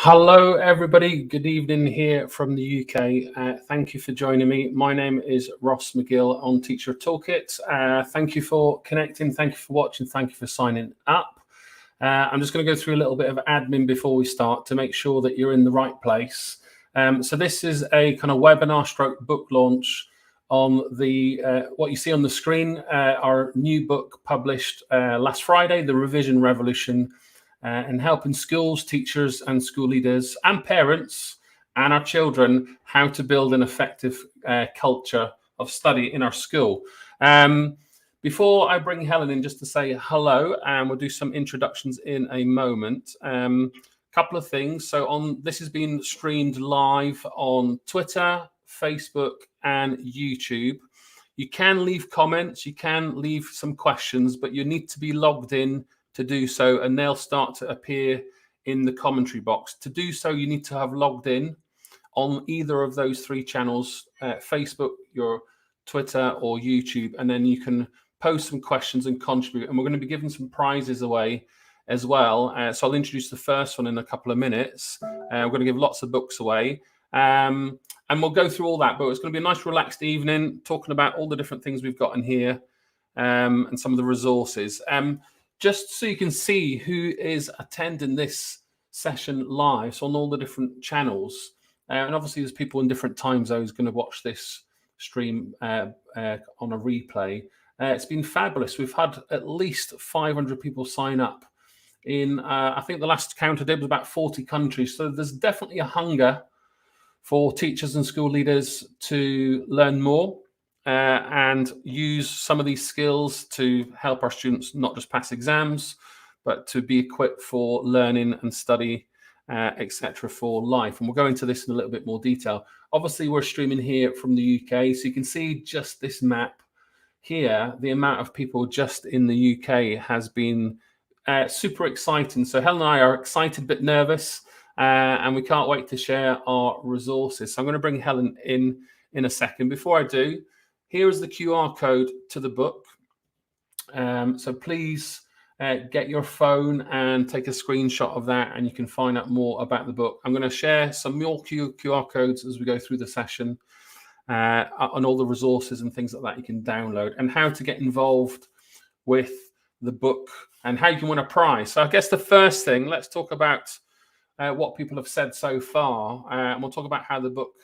Hello, everybody. Good evening here from the UK. Thank you for joining me. My name is Ross McGill on Teacher Toolkit. Thank you for connecting. Thank you for watching. Thank you for signing up. I'm just going to go through a little bit of admin before we start to make sure that you're in the right place. So this is a kind of webinar stroke book launch on the what you see on the screen, our new book published last Friday, The Revision Revolution, and helping schools, teachers and school leaders and parents and our children how to build an effective culture of study in our school. Before I bring Helen in, just to say hello, and we'll do some introductions in a moment. Couple of things. So this has been streamed live on Twitter, Facebook and YouTube. You can leave comments, you can leave some questions, but you need to be logged in to do so, and they'll start to appear in the commentary box. To do so, you need to have logged in on either of those three channels, Facebook, your Twitter or YouTube, and then you can post some questions and contribute. And we're going to be giving some prizes away as well. So I'll introduce the first one in a couple of minutes. We're going to give lots of books away. And we'll go through all that, but it's going to be a nice relaxed evening talking about all the different things we've got in here and some of the resources. Just so you can see who is attending this session live, so on all the different channels. And obviously there's people in different time zones going to watch this stream on a replay. It's been fabulous. We've had at least 500 people sign up in, I think the last count I did was about 40 countries. So there's definitely a hunger for teachers and school leaders to learn more and use some of these skills to help our students not just pass exams, but to be equipped for learning and study, etc. for life. And we'll go into this in a little bit more detail. Obviously, we're streaming here from the UK, so you can see just this map here. The amount of people just in the UK has been super exciting. So Helen and I are excited but nervous, and we can't wait to share our resources. So I'm going to bring Helen in a second. Before I do, here is the QR code to the book. So please get your phone and take a screenshot of that, and you can find out more about the book. I'm going to share some more QR codes as we go through the session on all the resources and things like that you can download, and how to get involved with the book and how you can win a prize. So I guess the first thing, let's talk about what people have said so far, and we'll talk about how the book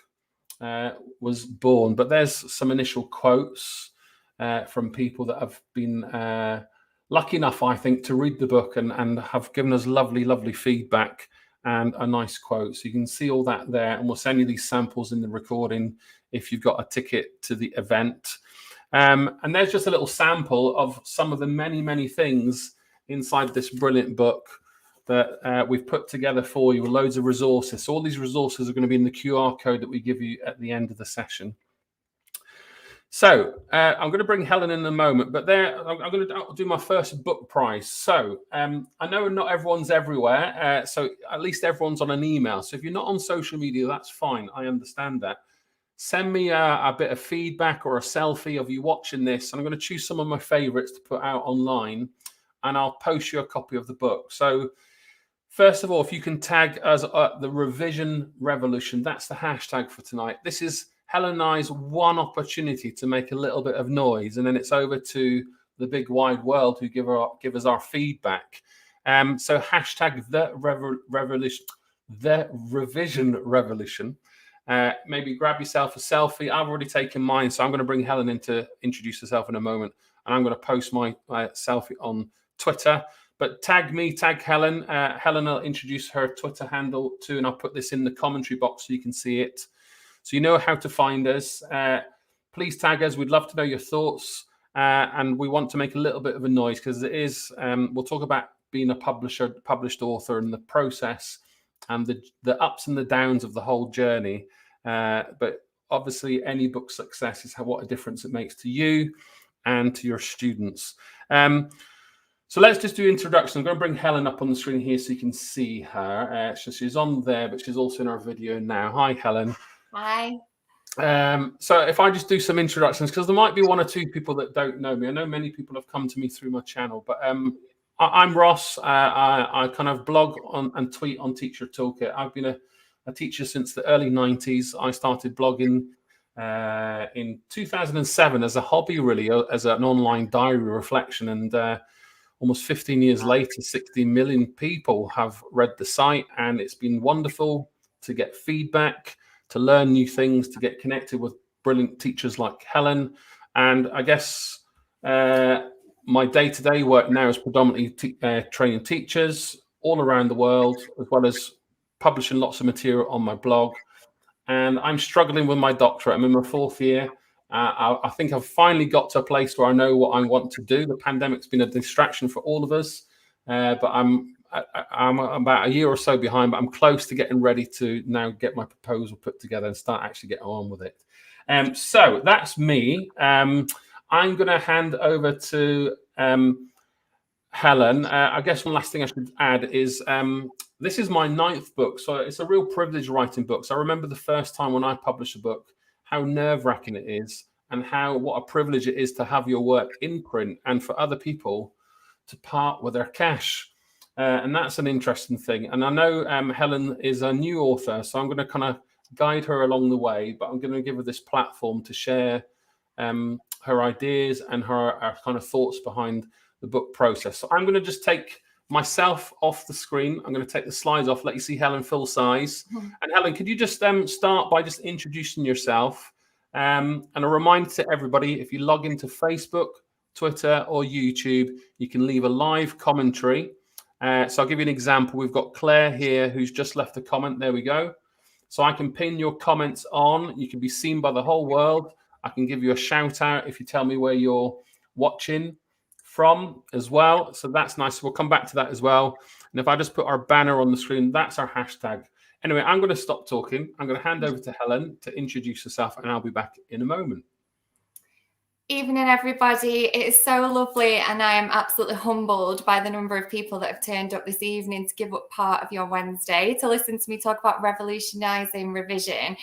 was born. But there's some initial quotes from people that have been lucky enough, I think, to read the book and have given us lovely feedback and a nice quote. So you can see all that there, and we'll send you these samples in the recording if you've got a ticket to the event. And there's just a little sample of some of the many things inside this brilliant book that we've put together for you with loads of resources. So all these resources are going to be in the QR code that we give you at the end of the session. So I'm going to bring Helen in a moment, but I'm going to do my first book prize. So I know not everyone's everywhere, so at least everyone's on an email. So if you're not on social media, that's fine. I understand that. Send me a bit of feedback or a selfie of you watching this, and I'm going to choose some of my favorites to put out online, and I'll post you a copy of the book. So first of all, if you can tag us the Revision Revolution, that's the hashtag for tonight. This is Helen and I's one opportunity to make a little bit of noise, and then it's over to the big wide world who give us our feedback. So hashtag the The Revision Revolution. Maybe grab yourself a selfie. I've already taken mine, so I'm going to bring Helen in to introduce herself in a moment, and I'm going to post my selfie on Twitter. But tag me, tag Helen. Helen will introduce her Twitter handle too, and I'll put this in the commentary box so you can see it. So you know how to find us. Please tag us. We'd love to know your thoughts. And we want to make a little bit of a noise because it is, we'll talk about being a published author and the process and the ups and the downs of the whole journey. But obviously any book success is what a difference it makes to you and to your students. So let's just do introduction. I'm going to bring Helen up on the screen here so you can see her. So she's on there, but she's also in our video now. Hi, Helen. Hi. So if I just do some introductions, because there might be one or two people that don't know me. I know many people have come to me through my channel, but I'm Ross. I kind of blog on and tweet on Teacher Toolkit. I've been a teacher since the early 90s. I started blogging in 2007 as a hobby, really, as an online diary reflection. And almost 15 years later, 16 million people have read the site. And it's been wonderful to get feedback, to learn new things, to get connected with brilliant teachers like Helen. And I guess my day-to-day work now is predominantly training teachers all around the world, as well as publishing lots of material on my blog. And I'm struggling with my doctorate. I'm in my 4th year. I think I've finally got to a place where I know what I want to do. The pandemic's been a distraction for all of us, but I'm about a year or so behind, but I'm close to getting ready to now get my proposal put together and start actually getting on with it. So that's me. I'm going to hand over to Helen. I guess one last thing I should add is this is my 9th book, so it's a real privilege writing books. I remember the first time when I published a book, how nerve-wracking it is, and what a privilege it is to have your work in print and for other people to part with their cash. And that's an interesting thing. And I know Helen is a new author, so I'm going to kind of guide her along the way, but I'm going to give her this platform to share her ideas and her kind of thoughts behind the book process. So I'm going to just take myself off the screen. I'm going to take the slides off, let you see Helen full size. And Helen, could you just start by just introducing yourself? And a reminder to everybody, if you log into Facebook, Twitter, or YouTube, you can leave a live commentary. So I'll give you an example. We've got Claire here who's just left a comment. There we go. So I can pin your comments on. You can be seen by the whole world. I can give you a shout out if you tell me where you're watching from as well. So that's nice. We'll come back to that as well. And if I just put our banner on the screen, that's our hashtag. Anyway, I'm going to stop talking. I'm going to hand over to Helen to introduce herself, and I'll be back in a moment. Evening, everybody. It is so lovely, and I am absolutely humbled by the number of people that have turned up this evening to give up part of your Wednesday to listen to me talk about revolutionising revision.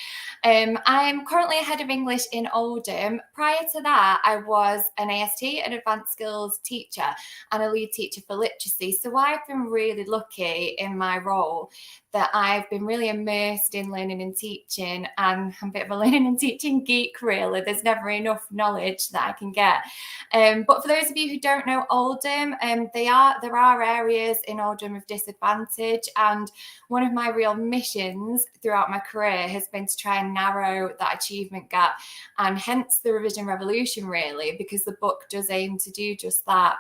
I'm currently a head of English in Oldham. Prior to that, I was an AST, an advanced skills teacher, and a lead teacher for literacy. So I've been really lucky in my role that I've been really immersed in learning and teaching, and I'm a bit of a learning and teaching geek, really. There's never enough knowledge that I can get. But for those of you who don't know Oldham, there are areas in Oldham of disadvantage, and one of my real missions throughout my career has been to try and narrow that achievement gap, and hence the revision revolution, really, because the book does aim to do just that.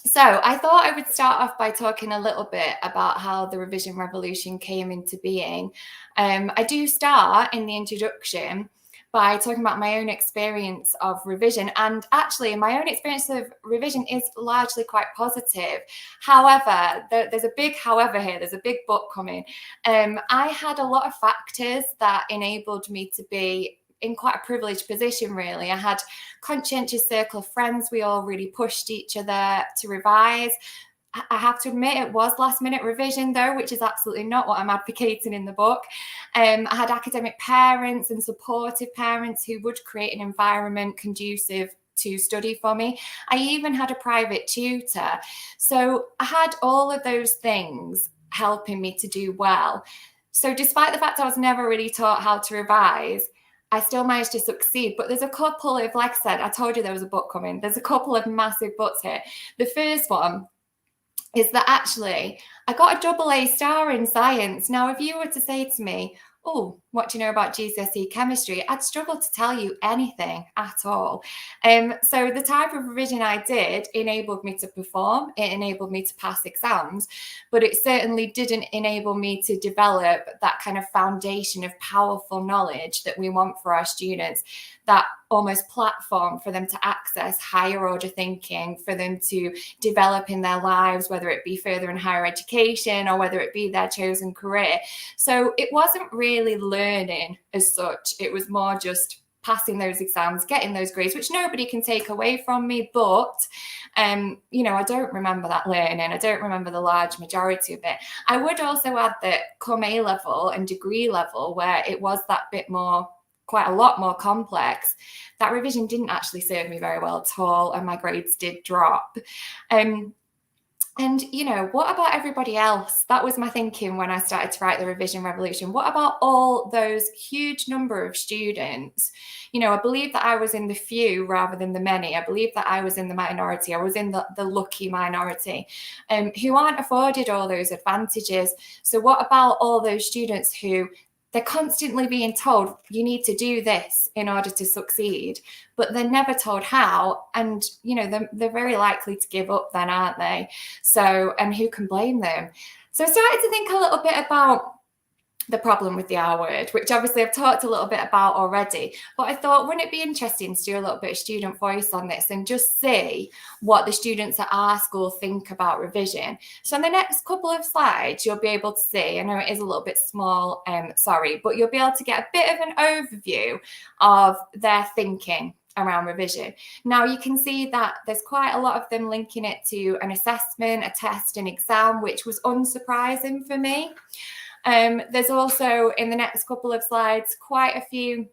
So I thought I would start off by talking a little bit about how the revision revolution came into being. I do start in the introduction by talking about my own experience of revision. And actually, my own experience of revision is largely quite positive. However, there's a big however here. There's a big but coming. I had a lot of factors that enabled me to be in quite a privileged position, really. I had conscientious circle of friends. We all really pushed each other to revise. I have to admit, it was last minute revision though, which is absolutely not what I'm advocating in the book. I had academic parents and supportive parents who would create an environment conducive to study for me. I even had a private tutor. So I had all of those things helping me to do well. So despite the fact I was never really taught how to revise, I still managed to succeed. But there's a couple of, like I said, I told you there was a book coming. There's a couple of massive buts here. The first one is that actually I got a AA star in science. Now, if you were to say to me, oh, what do you know about GCSE chemistry? I'd struggle to tell you anything at all. So the type of revision I did enabled me to perform, it enabled me to pass exams, but it certainly didn't enable me to develop that kind of foundation of powerful knowledge that we want for our students, that almost platform for them to access higher order thinking, for them to develop in their lives, whether it be further in higher education or whether it be their chosen career. So it wasn't really learning as such. It was more just passing those exams, getting those grades, which nobody can take away from me. But, you know, I don't remember that learning. I don't remember the large majority of it. I would also add that come A level and degree level, where it was that bit more, quite a lot more complex, that revision didn't actually serve me very well at all, and my grades did drop. And, you know, what about everybody else? That was my thinking when I started to write the Revision Revolution. What about all those huge number of students? You know, I believe that I was in the few rather than the many. I believe that I was in the minority. I was in the lucky minority who aren't afforded all those advantages. So what about all those students who they're constantly being told, you need to do this in order to succeed, but they're never told how. And, you know, they're very likely to give up then, aren't they? So, and who can blame them? So I started to think a little bit about the problem with the R word, which obviously I've talked a little bit about already, but I thought, wouldn't it be interesting to do a little bit of student voice on this and just see what the students at our school think about revision? So in the next couple of slides, you'll be able to see, I know it is a little bit small, sorry, but you'll be able to get a bit of an overview of their thinking around revision. Now you can see that there's quite a lot of them linking it to an assessment, a test, an exam, which was unsurprising for me. There's also, in the next couple of slides, quite a few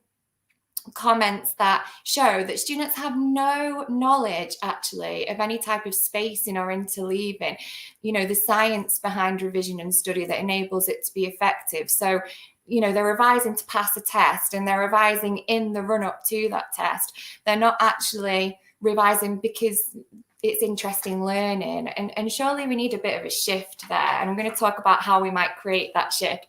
comments that show that students have no knowledge actually of any type of spacing or interleaving, you know, the science behind revision and study that enables it to be effective. So, you know, they're revising to pass a test and they're revising in the run up to that test. They're not actually revising because it's interesting learning, and surely we need a bit of a shift there. And I'm going to talk about how we might create that shift.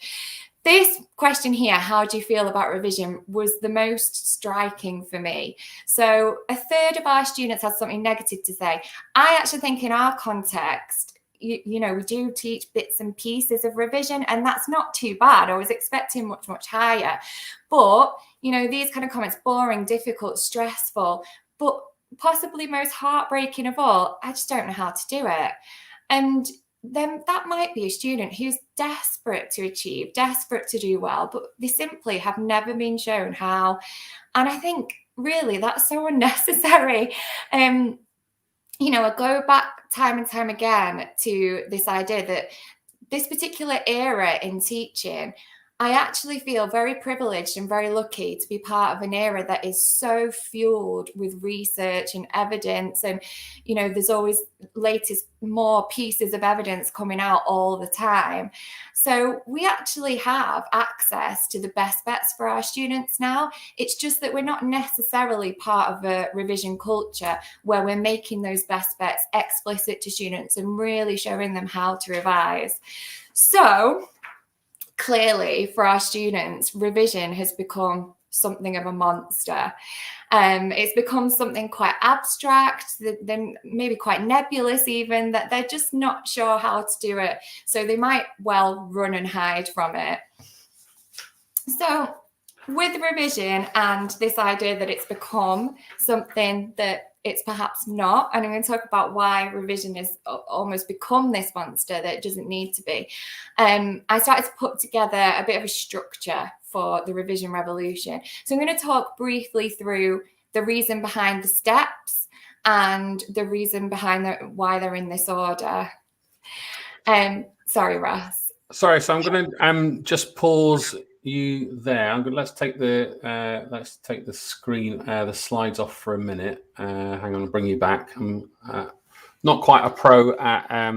This question here, how do you feel about revision, was the most striking for me. So a third of our students had something negative to say. I actually think in our context, you know, we do teach bits and pieces of revision, and that's not too bad. I was expecting much, much higher. But, you know, these kind of comments, boring, difficult, stressful, but possibly most heartbreaking of all, I just don't know how to do it. And then that might be a student who's desperate to achieve, desperate to do well, but they simply have never been shown how. And I think really that's so unnecessary. You know, I go back time and time again to this idea that this particular era in teaching, I actually feel very privileged and very lucky to be part of an era that is so fueled with research and evidence. And, you know, there's always latest more pieces of evidence coming out all the time. So we actually have access to the best bets for our students now. It's just that we're not necessarily part of a revision culture where we're making those best bets explicit to students and really showing them how to revise. So clearly for our students, revision has become something of a monster. It's become something quite abstract, then maybe quite nebulous even, that they're just not sure how to do it. So they might well run and hide from it. So with revision and this idea that it's become something that it's perhaps not, and I'm going to talk about why revision has almost become this monster that it doesn't need to be. I started to put together a bit of a structure for the revision revolution. So I'm going to talk briefly through the reason behind the steps and the reason behind why they're in this order. Sorry, Ross. Sorry, so I'm going to just pause you there. Let's take the screen, the slides off for a minute. Hang on, I'll bring you back. I'm not quite a pro at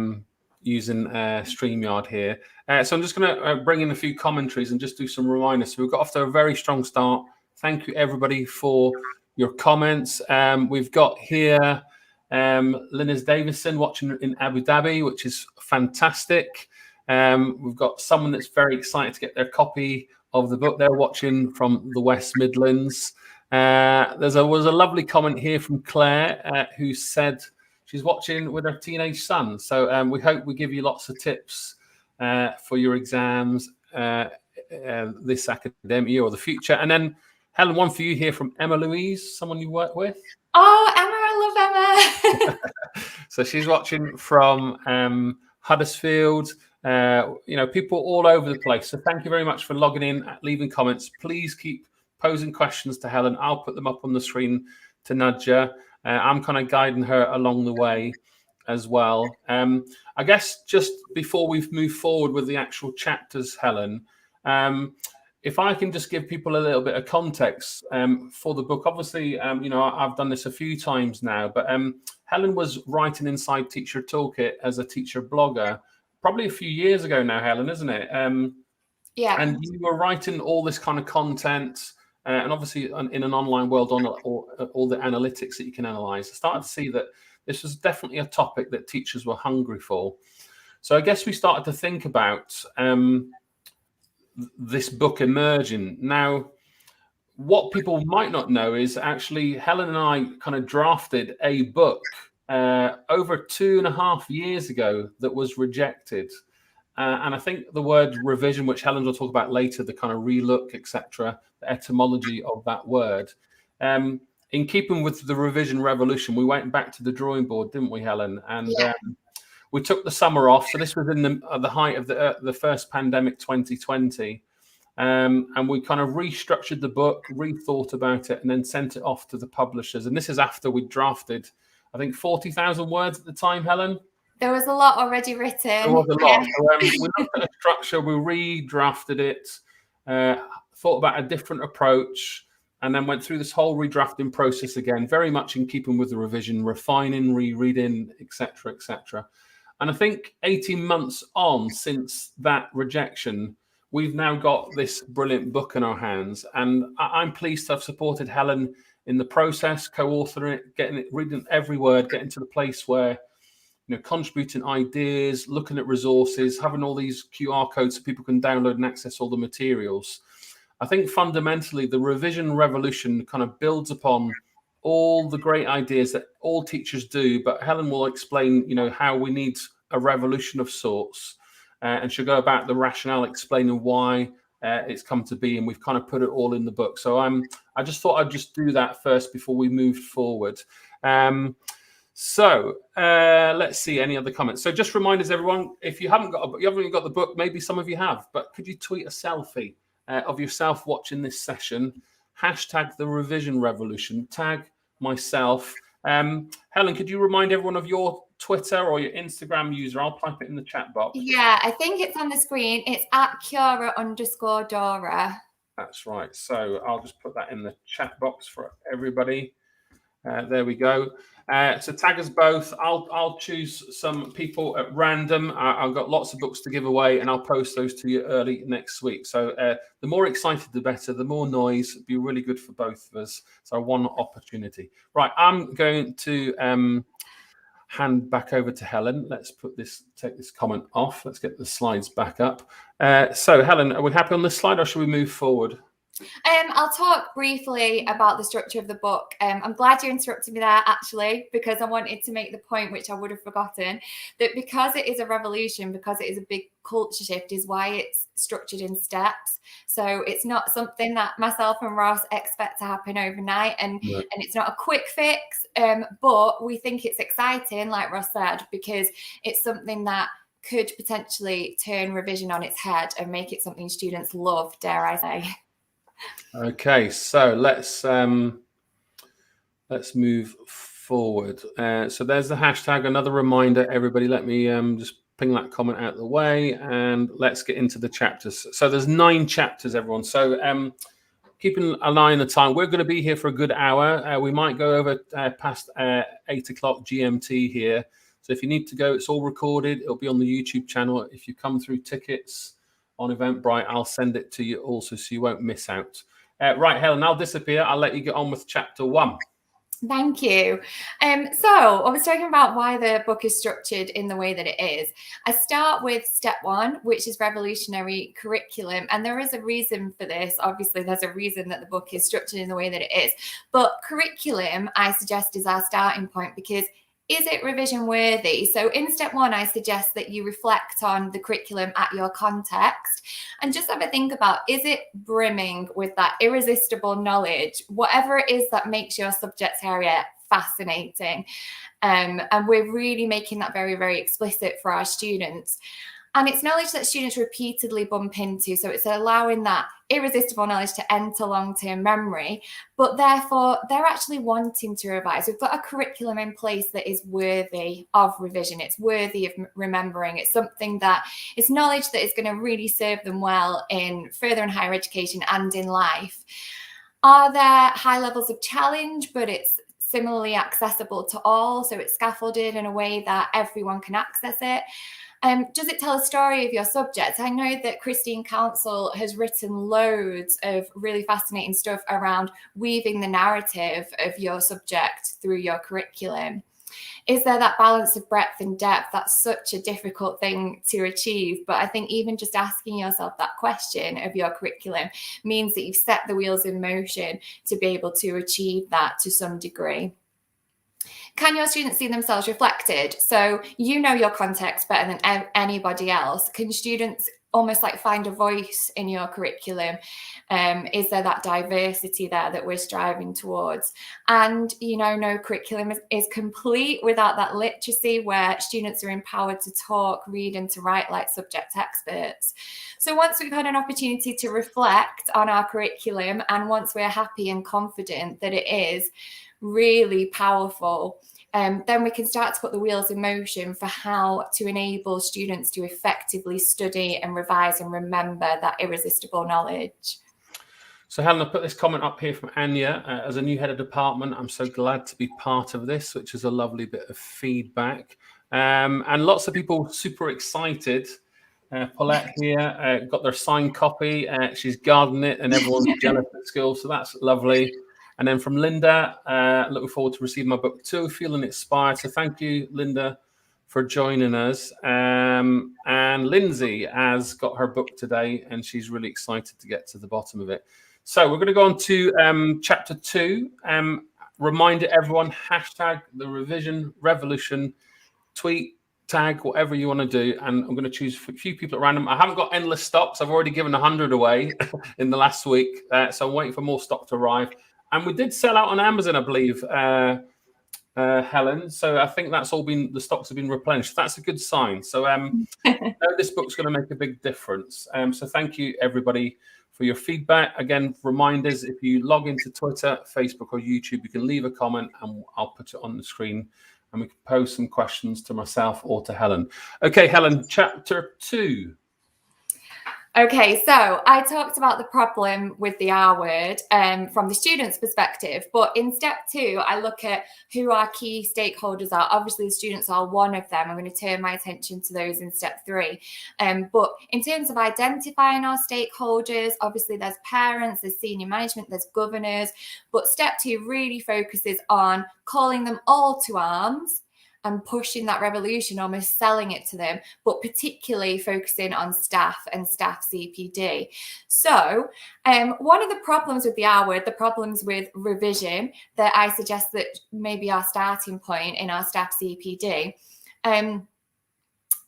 using StreamYard here. So I'm just going to bring in a few commentaries and just do some reminders. So we've got off to a very strong start. Thank you, everybody, for your comments. We've got here Linus Davison watching in Abu Dhabi, which is fantastic. We've got someone that's very excited to get their copy of the book. They're watching from the West Midlands. Was a lovely comment here from Claire, who said she's watching with her teenage son. So we hope we give you lots of tips for your exams this academic year or the future. And then, Helen, one for you here from Emma Louise, someone you work with. Oh, Emma, I love Emma. So she's watching from Huddersfield. People all over the place. So thank you very much for logging in, leaving comments. Please keep posing questions to Helen. I'll put them up on the screen to nudge her. I'm kind of guiding her along the way as well. I guess just before we move forward with the actual chapters, Helen, if I can just give people a little bit of context for the book. Obviously, I've done this a few times now, but Helen was writing inside Teacher Toolkit as a teacher blogger probably a few years ago now, Helen, isn't it? Yeah. And you were writing all this kind of content, and obviously in an online world on all the analytics that you can analyze. I started to see that this was definitely a topic that teachers were hungry for. So I guess we started to think about this book emerging. Now, what people might not know is actually Helen and I kind of drafted a book over 2.5 years ago that was rejected. And I think the word revision, which Helen will talk about later, the kind of relook, etc., the etymology of that word. In keeping with the revision revolution, we went back to the drawing board, didn't we, Helen? And we took the summer off. So this was in the height of the first pandemic, 2020. And we kind of restructured the book, rethought about it, and then sent it off to the publishers. And this is after we drafted, I think, 40,000 words at the time, Helen. There was a lot already written. There was a lot. So, we looked at a structure, we redrafted it, thought about a different approach, and then went through this whole redrafting process again, very much in keeping with the revision, refining, rereading, etc., etc. And I think 18 months on since that rejection, we've now got this brilliant book in our hands. And I'm pleased to have supported Helen in the process, co-authoring it, getting it, reading every word, getting to the place where, contributing ideas, looking at resources, having all these QR codes so people can download and access all the materials. I think fundamentally the revision revolution kind of builds upon all the great ideas that all teachers do, but Helen will explain, how we need a revolution of sorts, and she'll go about the rationale, explaining why it's come to be, and we've kind of put it all in the book. So I just thought I'd just do that first before we moved forward. So let's see any other comments. So just reminders, everyone, if you haven't got the book, maybe some of you have, but could you tweet a selfie of yourself watching this session? Hashtag the revision revolution, tag myself. Helen, could you remind everyone of your Twitter or your Instagram user? I'll type it in the chat box. Yeah, I think it's on the screen. It's @Kiara_Dora. That's right. So I'll just put that in the chat box for everybody. There we go. So tag us both. I'll choose some people at random. I've got lots of books to give away, and I'll post those to you early next week. So the more excited, the better. The more noise, it'd be really good for both of us. So one opportunity. Right, I'm going to hand back over to Helen. Let's take this comment off. Let's get the slides back up. So Helen, are we happy on this slide, or should we move forward? I'll talk briefly about the structure of the book. I'm glad you interrupted me there, actually, because I wanted to make the point, which I would have forgotten, that because it is a revolution, because it is a big culture shift, is why it's structured in steps. So it's not something that myself and Ross expect to happen overnight, and it's not a quick fix, but we think it's exciting, like Ross said, because it's something that could potentially turn revision on its head and make it something students love, dare I say. Okay, so let's move forward. So there's the hashtag. Another reminder, everybody. Let me just ping that comment out of the way, and let's get into the chapters. So there's 9 chapters, everyone. So keeping an eye on the time. We're going to be here for a good hour. We might go over past 8 o'clock GMT here. So if you need to go, it's all recorded. It'll be on the YouTube channel. If you come through tickets on Eventbrite, I'll send it to you also, so you won't miss out. Right, Helen, I'll disappear. I'll let you get on with chapter 1. Thank you. So I was talking about why the book is structured in the way that it is. I start with step 1, which is revolutionary curriculum. And there is a reason for this. Obviously, there's a reason that the book is structured in the way that it is. But curriculum, I suggest, is our starting point because is it revision worthy? So in step 1, I suggest that you reflect on the curriculum at your context and just have a think about, is it brimming with that irresistible knowledge, whatever it is that makes your subject area fascinating? And we're really making that very, very explicit for our students. And it's knowledge that students repeatedly bump into. So it's allowing that irresistible knowledge to enter long-term memory, but therefore they're actually wanting to revise. We've got a curriculum in place that is worthy of revision. It's worthy of remembering. It's something that it's knowledge that is going to really serve them well in further and higher education and in life. Are there high levels of challenge, but it's similarly accessible to all? So it's scaffolded in a way that everyone can access it. Does it tell a story of your subject? I know that Christine Council has written loads of really fascinating stuff around weaving the narrative of your subject through your curriculum. Is there that balance of breadth and depth? That's such a difficult thing to achieve. But I think even just asking yourself that question of your curriculum means that you've set the wheels in motion to be able to achieve that to some degree. Can your students see themselves reflected? So you know your context better than anybody else. Can students almost like find a voice in your curriculum? Is there that diversity there that we're striving towards? And, you know, no curriculum is complete without that literacy where students are empowered to talk, read, and to write like subject experts. So once we've had an opportunity to reflect on our curriculum, and once we're happy and confident that it is really powerful, then we can start to put the wheels in motion for how to enable students to effectively study and revise and remember that irresistible knowledge. So Helen, I put this comment up here from Anya. As a new head of department, I'm so glad to be part of this, which is a lovely bit of feedback. And lots of people super excited. Paulette here got their signed copy. She's gardening it and everyone's jealous at school. So that's lovely. And then from Linda, looking forward to receiving my book too, feeling inspired. So thank you, Linda, for joining us. And Lindsay has got her book today and she's really excited to get to the bottom of it. So we're going to go on to chapter 2. Remind everyone, hashtag the revision revolution, tweet, tag, whatever you want to do. And I'm going to choose a few people at random. I haven't got endless stocks. I've already given 100 away in the last week. So I'm waiting for more stock to arrive. And we did sell out on Amazon, I believe, Helen. So I think that's all been, the stocks have been replenished. That's a good sign. So this book's going to make a big difference. So thank you, everybody, for your feedback. Again, reminders, if you log into Twitter, Facebook, or YouTube, you can leave a comment and I'll put it on the screen and we can pose some questions to myself or to Helen. Okay, Helen, chapter 2. Okay, so I talked about the problem with the R word from the student's perspective, but in step 2, I look at who our key stakeholders are. Obviously, the students are one of them. I'm going to turn my attention to those in step 3. But in terms of identifying our stakeholders, obviously there's parents, there's senior management, there's governors, but step 2 really focuses on calling them all to arms and pushing that revolution, almost selling it to them, but particularly focusing on staff and staff CPD. So one of the problems with the R word, the problems with revision that I suggest that maybe our starting point in our staff CPD,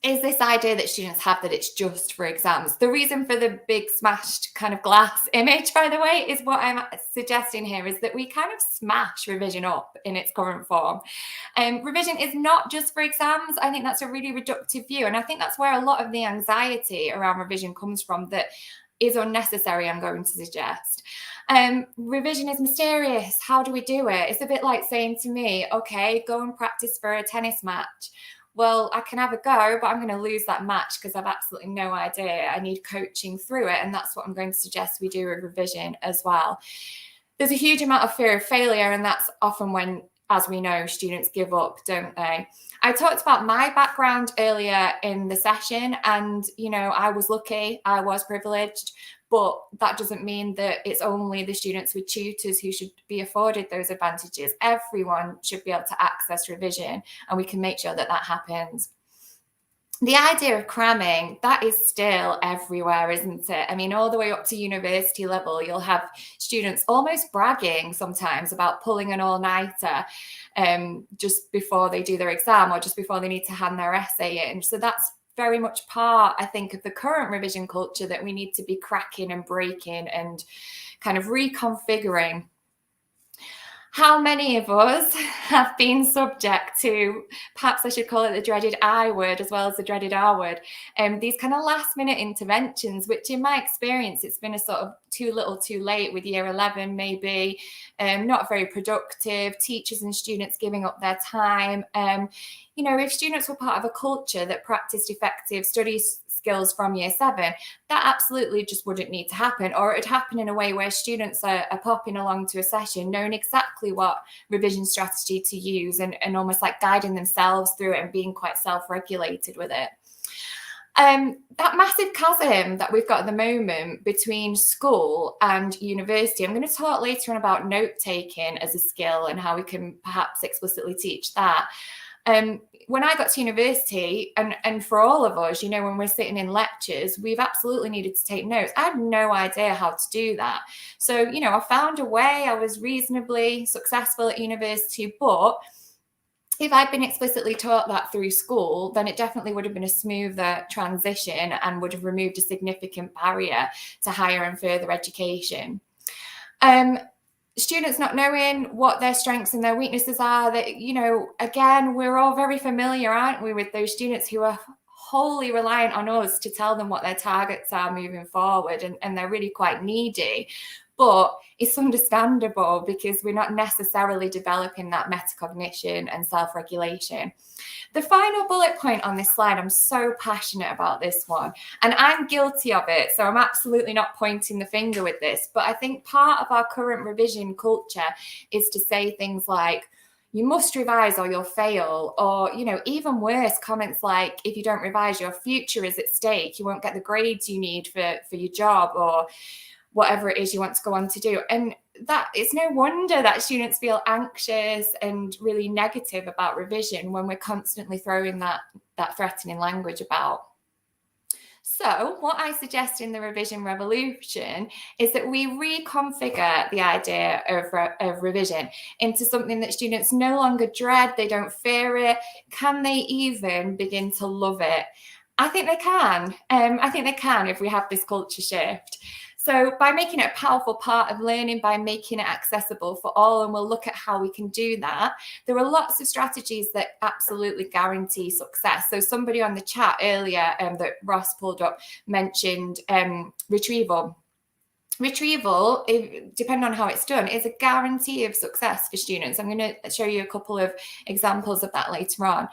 is this idea that students have that it's just for exams. The reason for the big smashed kind of glass image, by the way, is what I'm suggesting here is that we kind of smash revision up in its current form. Revision is not just for exams. I think that's a really reductive view. And I think that's where a lot of the anxiety around revision comes from that is unnecessary, I'm going to suggest. Revision is mysterious. How do we do it? It's a bit like saying to me, okay, go and practice for a tennis match. Well, I can have a go, but I'm going to lose that match because I've absolutely no idea. I need coaching through it. And that's what I'm going to suggest we do with revision as well. There's a huge amount of fear of failure. And that's often when, as we know, students give up, don't they? I talked about my background earlier in the session. And, you know, I was lucky, I was privileged, But that doesn't mean that it's only the students with tutors who should be afforded those advantages. Everyone should be able to access revision, and we can make sure that that happens. The idea of cramming, that is still everywhere, isn't it? I mean, all the way up to university level, you'll have students almost bragging sometimes about pulling an all-nighter just before they do their exam or just before they need to hand their essay in. So that's very much part, I think, of the current revision culture that we need to be cracking and breaking and kind of reconfiguring. How many of us have been subject to, perhaps I should call it the dreaded I word as well as the dreaded R word, these kind of last minute interventions, which in my experience, it's been a sort of too little too late with year 11, maybe not very productive, teachers and students giving up their time. You know, if students were part of a culture that practiced effective studies skills from year 7, that absolutely just wouldn't need to happen, or it'd happen in a way where students are popping along to a session knowing exactly what revision strategy to use and almost like guiding themselves through it and being quite self-regulated with it. That massive chasm that we've got at the moment between school and university, I'm going to talk later on about note-taking as a skill and how we can perhaps explicitly teach that. When I got to university, and for all of us, you know, when we're sitting in lectures, we've absolutely needed to take notes. I had no idea how to do that. So, you know, I found a way. I was reasonably successful at university, but if I'd been explicitly taught that through school, then it definitely would have been a smoother transition and would have removed a significant barrier to higher and further education. Students not knowing what their strengths and their weaknesses are, that, you know, again, we're all very familiar, aren't we, with those students who are wholly reliant on us to tell them what their targets are moving forward, and they're really quite needy. But it's understandable because we're not necessarily developing that metacognition and self-regulation. The final bullet point on this slide, I'm so passionate about this one, and I'm guilty of it, so I'm absolutely not pointing the finger with this, but I think part of our current revision culture is to say things like, you must revise or you'll fail, or, you know, even worse, comments like, if you don't revise, your future is at stake, you won't get the grades you need for your job, or whatever it is you want to go on to do. And that it's no wonder that students feel anxious and really negative about revision when we're constantly throwing that threatening language about. So what I suggest in the revision revolution is that we reconfigure the idea of revision into something that students no longer dread, they don't fear it. Can they even begin to love it? I think they can. I think they can if we have this culture shift. So by making it a powerful part of learning, by making it accessible for all, and we'll look at how we can do that, there are lots of strategies that absolutely guarantee success. So somebody on the chat earlier that Ross pulled up mentioned retrieval. Retrieval, depending on how it's done, is a guarantee of success for students. I'm going to show you a couple of examples of that later on.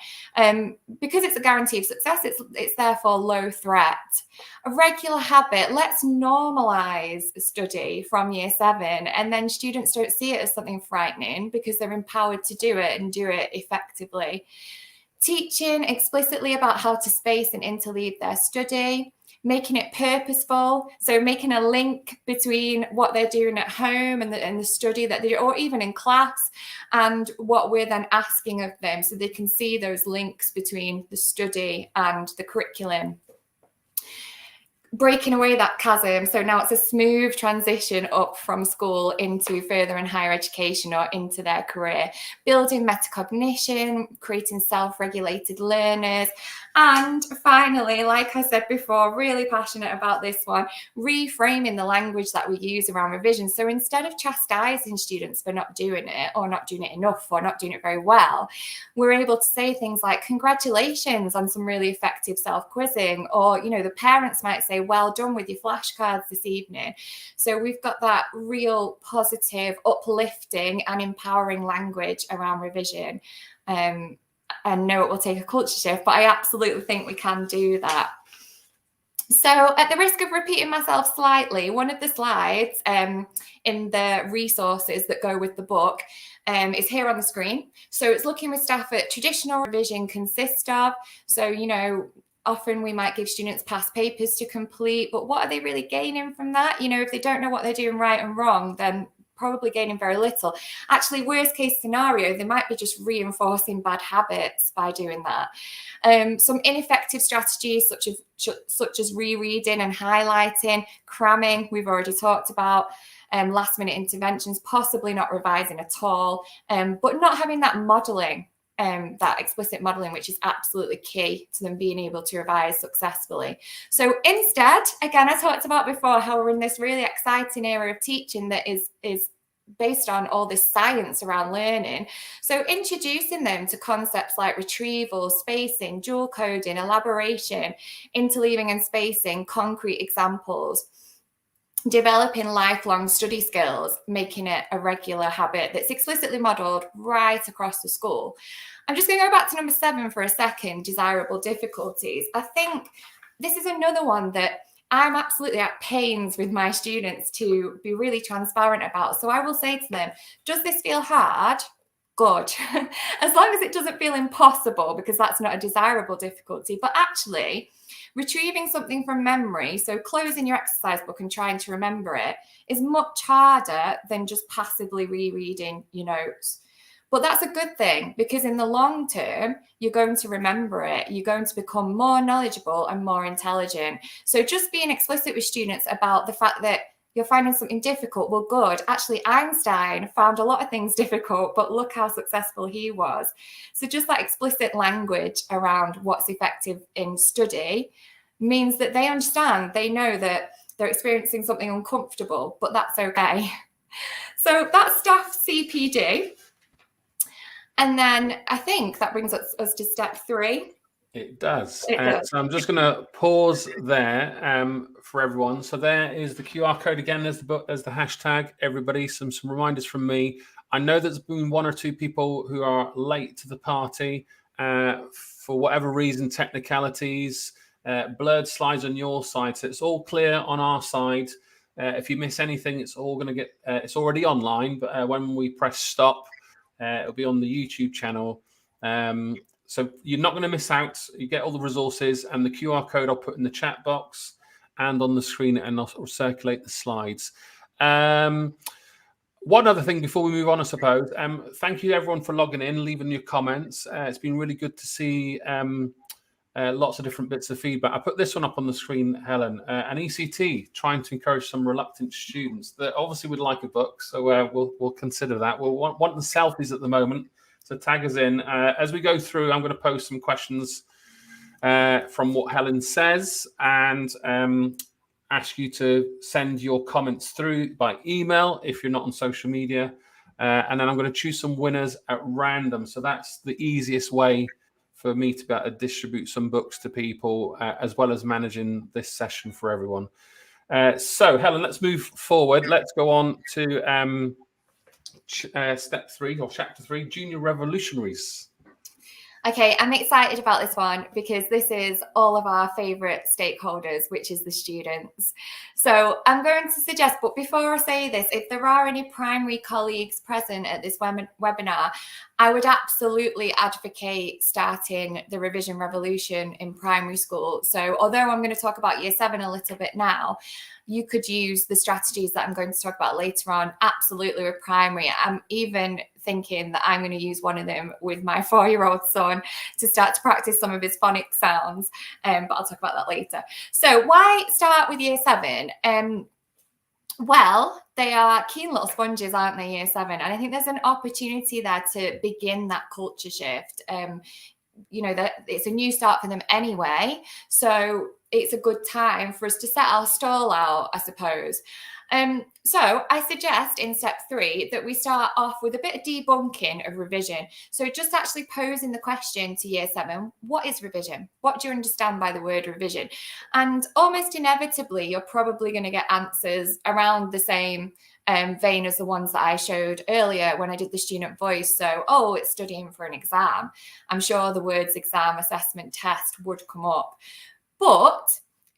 Because it's a guarantee of success, it's therefore low threat. A regular habit, let's normalize study from year 7, and then students don't see it as something frightening because they're empowered to do it and do it effectively. Teaching explicitly about how to space and interleave their study. Making it purposeful, so making a link between what they're doing at home and the study that they do, or even in class, and what we're then asking of them, so they can see those links between the study and the curriculum. Breaking away that chasm, so now it's a smooth transition up from school into further and higher education or into their career. Building metacognition, creating self-regulated learners, and finally, like I said before, really passionate about this one, reframing the language that we use around revision. So instead of chastising students for not doing it, or not doing it enough, or not doing it very well, we're able to say things like, congratulations on some really effective self-quizzing, or, you know, the parents might say, well done with your flashcards this evening. So we've got that real positive, uplifting and empowering language around revision. And no, it will take a culture shift, but I absolutely think we can do that. So at the risk of repeating myself slightly, one of the slides in the resources that go with the book is here on the screen. So it's looking with staff at traditional revision consists of. So, you know, often we might give students past papers to complete, but what are they really gaining from that? You know, if they don't know what they're doing right and wrong, then probably gaining very little. Actually, worst case scenario, they might be just reinforcing bad habits by doing that. Some ineffective strategies such as rereading and highlighting, cramming, we've already talked about, last minute interventions, possibly not revising at all, but not having that modelling, that explicit modelling, which is absolutely key to them being able to revise successfully. So instead, again, I talked about before how we're in this really exciting era of teaching that is based on all this science around learning. So introducing them to concepts like retrieval, spacing, dual coding, elaboration, interleaving and spacing, concrete examples, developing lifelong study skills, making it a regular habit that's explicitly modelled right across the school. I'm just going to go back to number 7 for a second, desirable difficulties. I think this is another one that I'm absolutely at pains with my students to be really transparent about. So I will say to them, does this feel hard? Good. As long as it doesn't feel impossible, because that's not a desirable difficulty. But actually, retrieving something from memory, so closing your exercise book and trying to remember it, is much harder than just passively rereading your notes. But that's a good thing, because in the long term, you're going to remember it. You're going to become more knowledgeable and more intelligent. So just being explicit with students about the fact that you're finding something difficult, well, good. Actually, Einstein found a lot of things difficult, but look how successful he was. So just that explicit language around what's effective in study means that they understand, they know that they're experiencing something uncomfortable, but that's okay. So that's staff CPD. And then I think that brings us to step 3. It does. So I'm just going to pause there for everyone. So there is the QR code again. There's the hashtag. Everybody, some reminders from me. I know there's been 1 or 2 people who are late to the party for whatever reason, technicalities, blurred slides on your side. So it's all clear on our side. If you miss anything, it's all going to get. It's already online, but when we press stop, it'll be on the YouTube channel. So you're not going to miss out. You get all the resources, and the QR code I'll put in the chat box and on the screen, and I'll circulate the slides. One other thing before we move on, I suppose. Thank you everyone for logging in, leaving your comments. It's been really good to see lots of different bits of feedback. I put this one up on the screen, Helen. An ECT trying to encourage some reluctant students that obviously would like a book, so we'll consider that. We'll want the selfies at the moment, so tag us in. As we go through, I'm going to post some questions from what Helen says, and ask you to send your comments through by email if you're not on social media, and then I'm going to choose some winners at random. So that's the easiest way for me to be able to distribute some books to people, as well as managing this session for everyone. So Helen, let's move forward. Let's go on to step 3 or chapter 3, Junior Revolutionaries. Okay, I'm excited about this one because this is all of our favourite stakeholders, which is the students. So I'm going to suggest, but before I say this, if there are any primary colleagues present at this webinar, I would absolutely advocate starting the revision revolution in primary school. So although I'm going to talk about year 7 a little bit now, you could use the strategies that I'm going to talk about later on absolutely with primary. I'm even thinking that I'm going to use one of them with my 4-year-old son to start to practice some of his phonic sounds, but I'll talk about that later. So why start with year 7? Well, they are keen little sponges, aren't they, year 7? And I think there's an opportunity there to begin that culture shift. You know, that it's a new start for them anyway, so it's a good time for us to set our stall out, I suppose. So I suggest in step 3 that we start off with a bit of debunking of revision. So just actually posing the question to year 7, what is revision? What do you understand by the word revision? And almost inevitably, you're probably going to get answers around the same vein as the ones that I showed earlier when I did the student voice. So, oh, it's studying for an exam. I'm sure the words exam, assessment, test would come up. But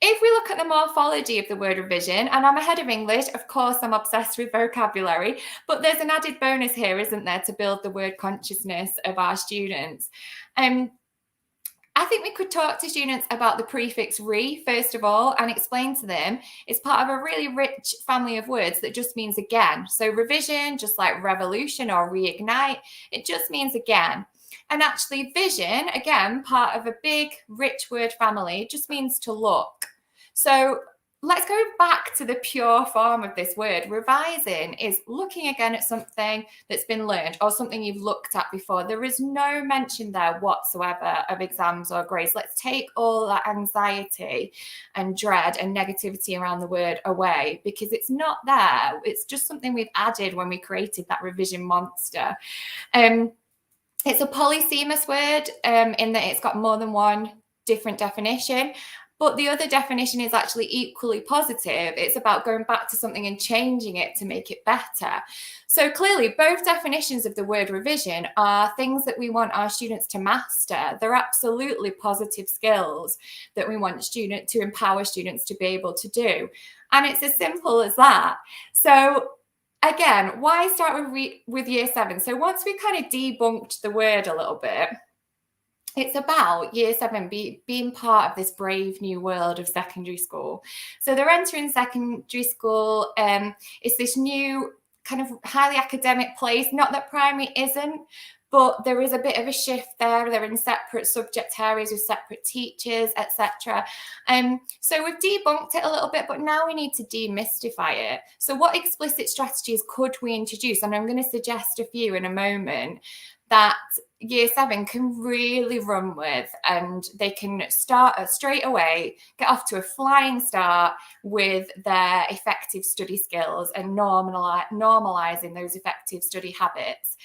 if we look at the morphology of the word revision, and I'm ahead of English, of course, I'm obsessed with vocabulary, but there's an added bonus here, isn't there, to build the word consciousness of our students. I think we could talk to students about the prefix re, first of all, and explain to them it's part of a really rich family of words that just means again. So revision, just like revolution or reignite, it just means again. And actually vision, again, part of a big, rich word family, just means to look. So let's go back to the pure form of this word. Revising is looking again at something that's been learned or something you've looked at before. There is no mention there whatsoever of exams or grades. Let's take all that anxiety and dread and negativity around the word away, because it's not there. It's just something we've added when we created that revision monster. It's a polysemous word in that it's got more than one different definition. But the other definition is actually equally positive. It's about going back to something and changing it to make it better. So clearly, both definitions of the word revision are things that we want our students to master. They're absolutely positive skills that we want to empower students to be able to do. And it's as simple as that. So again, why start with year 7? So once we kind of debunked the word a little bit, it's about year 7 being part of this brave new world of secondary school. So they're entering secondary school. It's this new kind of highly academic place. Not that primary isn't, but there is a bit of a shift there. They're in separate subject areas with separate teachers, etc. So we've debunked it a little bit, but now we need to demystify it. So what explicit strategies could we introduce? And I'm going to suggest a few in a moment that year 7 can really run with, and they can start straight away, get off to a flying start with their effective study skills and normalizing those effective study habits.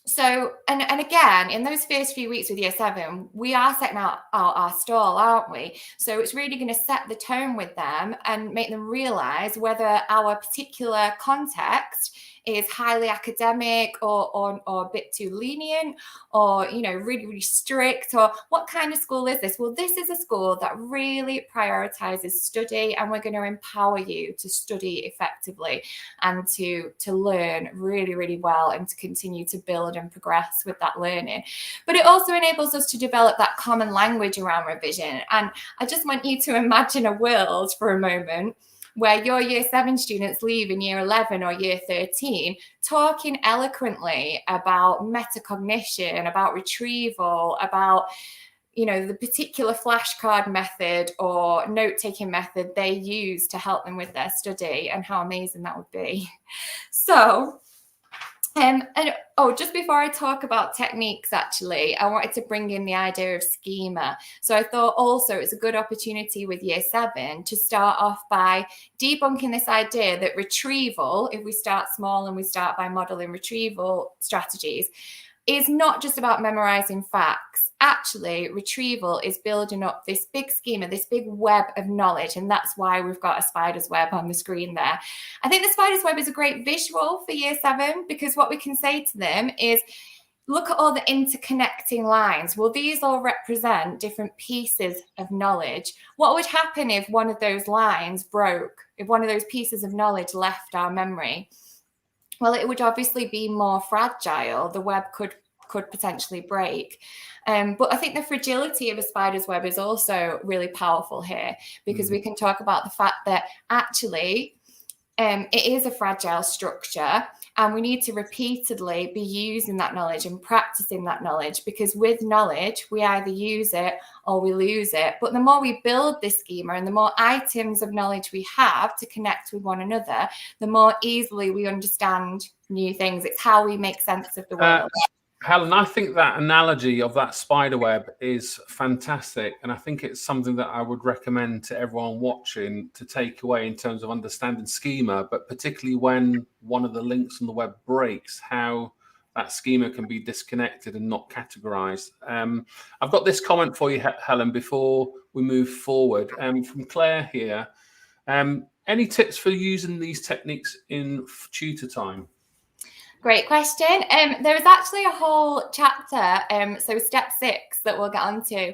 So, and again, in those first few weeks with year 7, we are setting out our stall, aren't we? So it's really going to set the tone with them and make them realize whether our particular context is highly academic or a bit too lenient, or, you know, really, really strict, or what kind of school is this? Well, this is a school that really prioritizes study, and we're going to empower you to study effectively and to learn really, really well and to continue to build and progress with that learning. But it also enables us to develop that common language around revision. And I just want you to imagine a world for a moment where your year 7 students leave in year 11 or year 13 talking eloquently about metacognition, about retrieval, about, you know, the particular flashcard method or note-taking method they use to help them with their study, and how amazing that would be. So, just before I talk about techniques, actually, I wanted to bring in the idea of schema. So I thought also it's a good opportunity with year 7 to start off by debunking this idea that retrieval, if we start small and we start by modeling retrieval strategies, is not just about memorizing facts. Actually, retrieval is building up this big schema, this big web of knowledge, and that's why we've got a spider's web on the screen there. I think the spider's web is a great visual for year 7, because what we can say to them is, look at all the interconnecting lines. Well, these all represent different pieces of knowledge. What would happen if one of those lines broke, if one of those pieces of knowledge left our memory? Well, it would obviously be more fragile. The web could potentially break. But I think the fragility of a spider's web is also really powerful here, because we can talk about the fact that actually it is a fragile structure, and we need to repeatedly be using that knowledge and practicing that knowledge, because with knowledge, we either use it or we lose it. But the more we build this schema and the more items of knowledge we have to connect with one another, the more easily we understand new things. It's how we make sense of the world. Helen, I think that analogy of that spider web is fantastic, and I think it's something that I would recommend to everyone watching to take away in terms of understanding schema, but particularly when one of the links on the web breaks, how that schema can be disconnected and not categorized. I've got this comment for you, Helen, before we move forward, from Claire here. Any tips for using these techniques in tutor time? Great question. There is actually a whole chapter, so step 6, that we'll get onto,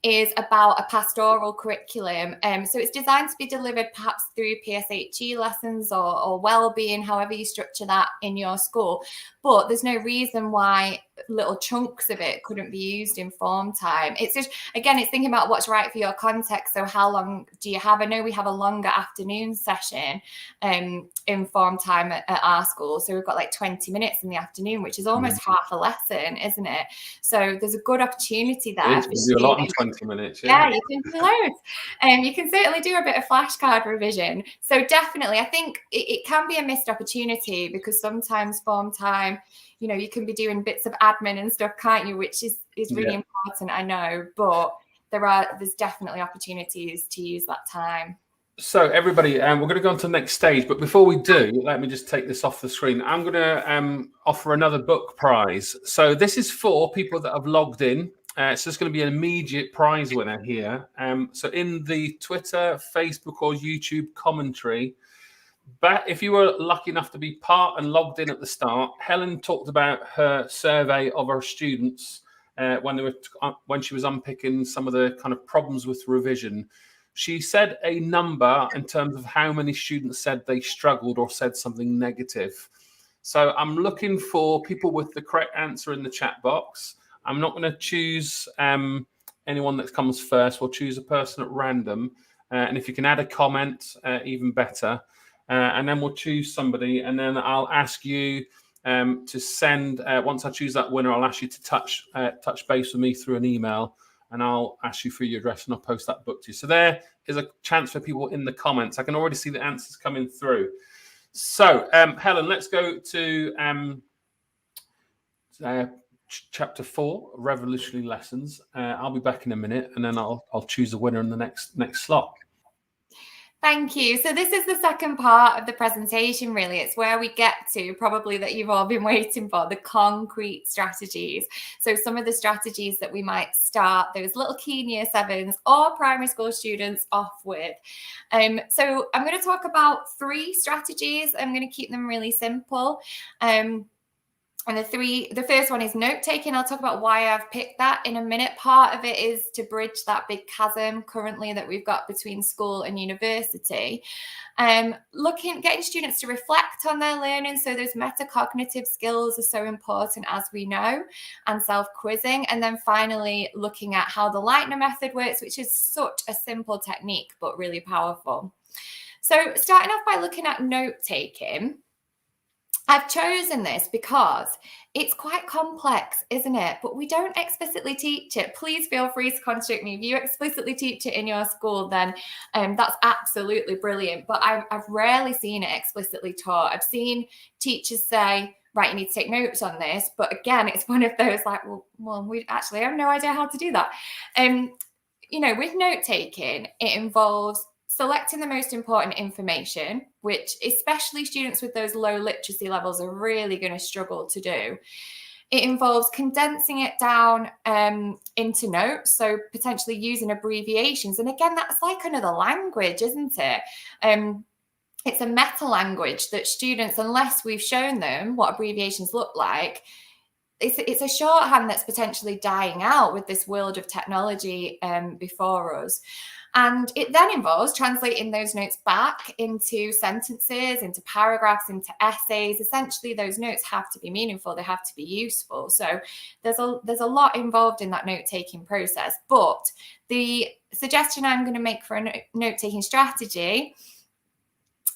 is about a pastoral curriculum. So it's designed to be delivered perhaps through PSHE lessons or well-being, however you structure that in your school. But there's no reason why little chunks of it couldn't be used in form time. It's just, again, it's thinking about what's right for your context. So how long do you have? I know we have a longer afternoon session in form time at our school. So we've got like 20 minutes in the afternoon, which is almost half a lesson, isn't it? So there's a good opportunity there. You can do a lot in 20 minutes. Yeah, you can do loads. You can certainly do a bit of flashcard revision. So definitely, I think it can be a missed opportunity, because sometimes form time, you know, you can be doing bits of admin and stuff, can't you? Which is really important, I know. But there's definitely opportunities to use that time. So everybody, we're going to go on to the next stage. But before we do, let me just take this off the screen. I'm going to offer another book prize. So this is for people that have logged in. So it's going to be an immediate prize winner here. So in the Twitter, Facebook, or YouTube commentary, but if you were lucky enough to be part and logged in at the start, Helen talked about her survey of her students when she was unpicking some of the kind of problems with revision. She said a number in terms of how many students said they struggled or said something negative. So I'm looking for people with the correct answer in the chat box. I'm not going to choose anyone that comes first. We'll choose a person at random. And if you can add a comment, even better. And then we'll choose somebody. And then I'll ask you to send, once I choose that winner, I'll ask you to touch base with me through an email. And I'll ask you for your address and I'll post that book to you. So there is a chance for people in the comments. I can already see the answers coming through. So, Helen, let's go to chapter 4, Revolutionary Lessons. I'll be back in a minute, and then I'll choose a winner in the next slot. Thank you. So this is the second part of the presentation, really. It's where we get to, probably that you've all been waiting for, the concrete strategies. So some of the strategies that we might start those little keen year 7s or primary school students off with. So I'm going to talk about 3 strategies. I'm going to keep them really simple. And the first one is note taking. I'll talk about why I've picked that in a minute. Part of it is to bridge that big chasm currently that we've got between school and university. Getting students to reflect on their learning. So those metacognitive skills are so important, as we know, and self-quizzing. And then finally, looking at how the Leitner method works, which is such a simple technique, but really powerful. So starting off by looking at note taking. I've chosen this because it's quite complex, isn't it? But we don't explicitly teach it. Please feel free to contact me. If you explicitly teach it in your school, then that's absolutely brilliant. But I've rarely seen it explicitly taught. I've seen teachers say, right, you need to take notes on this. But again, it's one of those like, well, we actually have no idea how to do that. You know, with note taking, it involves selecting the most important information, which especially students with those low literacy levels are really going to struggle to do. It involves condensing it down into notes, so potentially using abbreviations. And again, that's like another language, isn't it? It's a meta language that students, unless we've shown them what abbreviations look like, it's a shorthand that's potentially dying out with this world of technology before us. And it then involves translating those notes back into sentences, into paragraphs, into essays. Essentially, those notes have to be meaningful. They have to be useful. So there's a lot involved in that note-taking process. But the suggestion I'm going to make for a note-taking strategy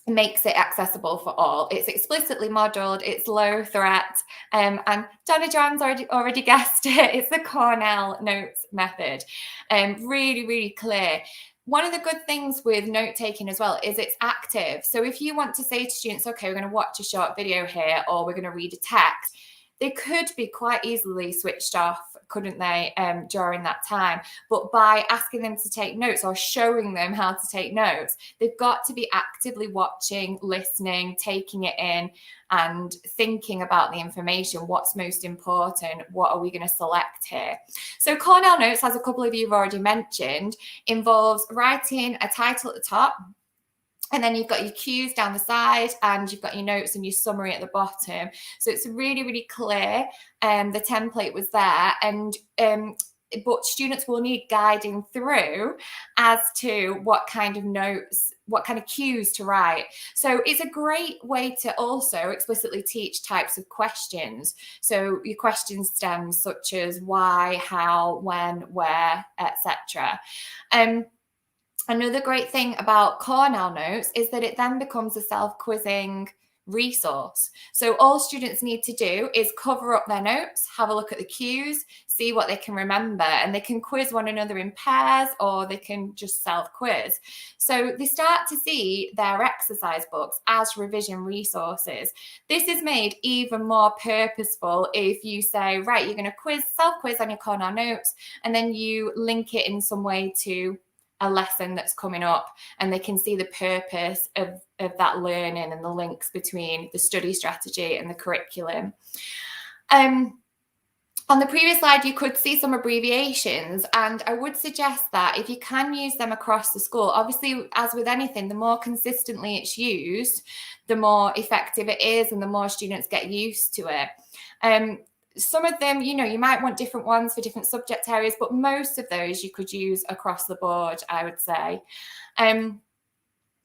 makes it accessible for all. It's explicitly modeled, it's low threat, and Donna John's already guessed it. It's the Cornell notes method. Really, really clear. One of the good things with note taking as well is it's active. So if you want to say to students, okay, we're going to watch a short video here, or we're going to read a text, they could be quite easily switched off, couldn't they, during that time? But by asking them to take notes or showing them how to take notes, they've got to be actively watching, listening, taking it in, and thinking about the information. What's most important? What are we going to select here? So Cornell Notes, as a couple of you have already mentioned, involves writing a title at the top. And then you've got your cues down the side, and you've got your notes and your summary at the bottom. So it's really, really clear. The template was there. And but students will need guiding through as to what kind of notes, what kind of cues to write. So it's a great way to also explicitly teach types of questions. So your question stems such as why, how, when, where, etc. Another great thing about Cornell Notes is that it then becomes a self-quizzing resource. So all students need to do is cover up their notes, have a look at the cues, see what they can remember, and they can quiz one another in pairs, or they can just self-quiz. So they start to see their exercise books as revision resources. This is made even more purposeful if you say, right, you're going to self-quiz on your Cornell Notes, and then you link it in some way to a lesson that's coming up, and they can see the purpose of that learning and the links between the study strategy and the curriculum. On the previous slide, you could see some abbreviations, and I would suggest that if you can use them across the school, obviously, as with anything, the more consistently it's used, the more effective it is and the more students get used to it. Some of them, you might want different ones for different subject areas, but most of those you could use across the board, I would say.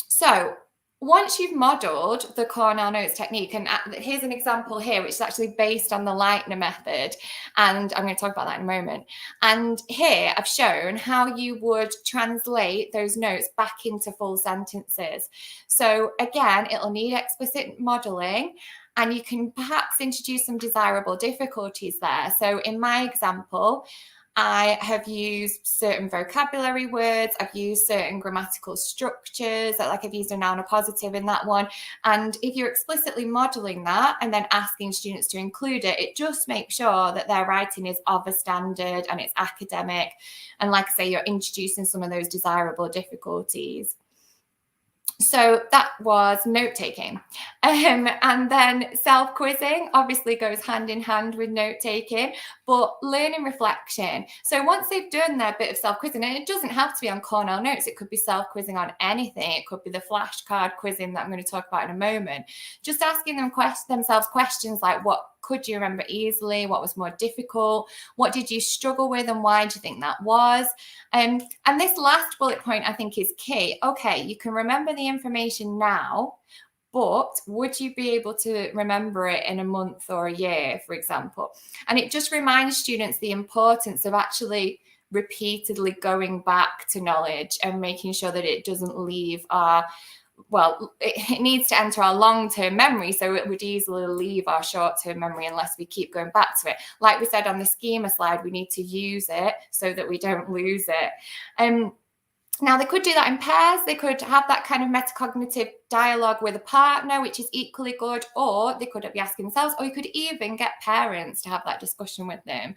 So once you've modelled the Cornell Notes technique, and here's an example here, which is actually based on the Leitner method, and I'm going to talk about that in a moment. And here I've shown how you would translate those notes back into full sentences. So again, it'll need explicit modelling, and you can perhaps introduce some desirable difficulties there. So in my example, I have used certain vocabulary words, I've used certain grammatical structures, like I've used a noun appositive in that one. And if you're explicitly modelling that and then asking students to include it, it just makes sure that their writing is of a standard and it's academic. And like I say, you're introducing some of those desirable difficulties. So that was note-taking. And then self-quizzing obviously goes hand in hand with note-taking, but learning reflection. So once they've done their bit of self-quizzing, and it doesn't have to be on Cornell Notes, it could be self-quizzing on anything. It could be the flashcard quizzing that I'm going to talk about in a moment. Just asking themselves questions like, what could you remember easily? What was more difficult? What did you struggle with, and why do you think that was? And this last bullet point I think is key. Okay, you can remember the information now, but would you be able to remember it in a month or a year, for example? And it just reminds students the importance of actually repeatedly going back to knowledge and making sure that it doesn't leave our, well, it needs to enter our long-term memory, so it would easily leave our short-term memory unless we keep going back to it. Like we said on the schema slide, we need to use it so that we don't lose it. Now, they could do that in pairs. They could have that kind of metacognitive dialogue with a partner, which is equally good, or they could be asking themselves, or you could even get parents to have that discussion with them,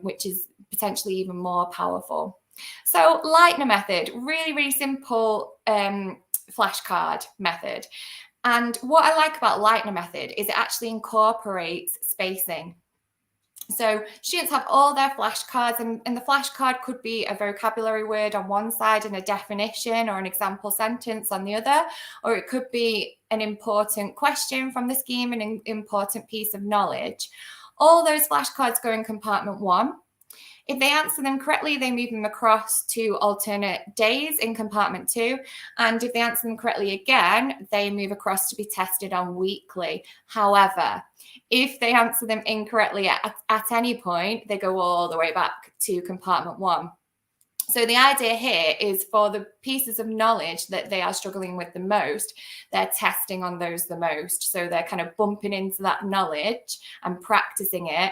which is potentially even more powerful. So Leitner method, really, really simple flashcard method. And what I like about Leitner method is it actually incorporates spacing. So students have all their flashcards, and the flashcard could be a vocabulary word on one side and a definition or an example sentence on the other, or it could be an important question from the scheme, an important piece of knowledge. All those flashcards go in compartment 1. If they answer them correctly, they move them across to alternate days in compartment 2. And if they answer them correctly again, they move across to be tested on weekly. However, if they answer them incorrectly at any point, they go all the way back to compartment 1. So the idea here is for the pieces of knowledge that they are struggling with the most, they're testing on those the most. So they're kind of bumping into that knowledge and practicing it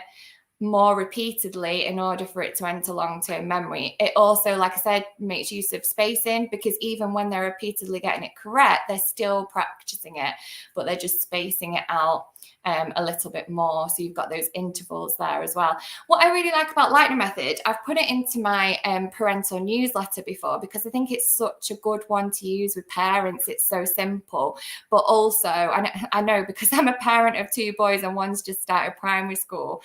more repeatedly in order for it to enter long-term memory. It also, like I said, makes use of spacing, because even when they're repeatedly getting it correct, they're still practicing it, but they're just spacing it out a little bit more. So you've got those intervals there as well. What I really like about Leitner method, I've put it into my parental newsletter before, because I think it's such a good one to use with parents. It's so simple, but also, I know because I'm a parent of 2 boys and one's just started primary school,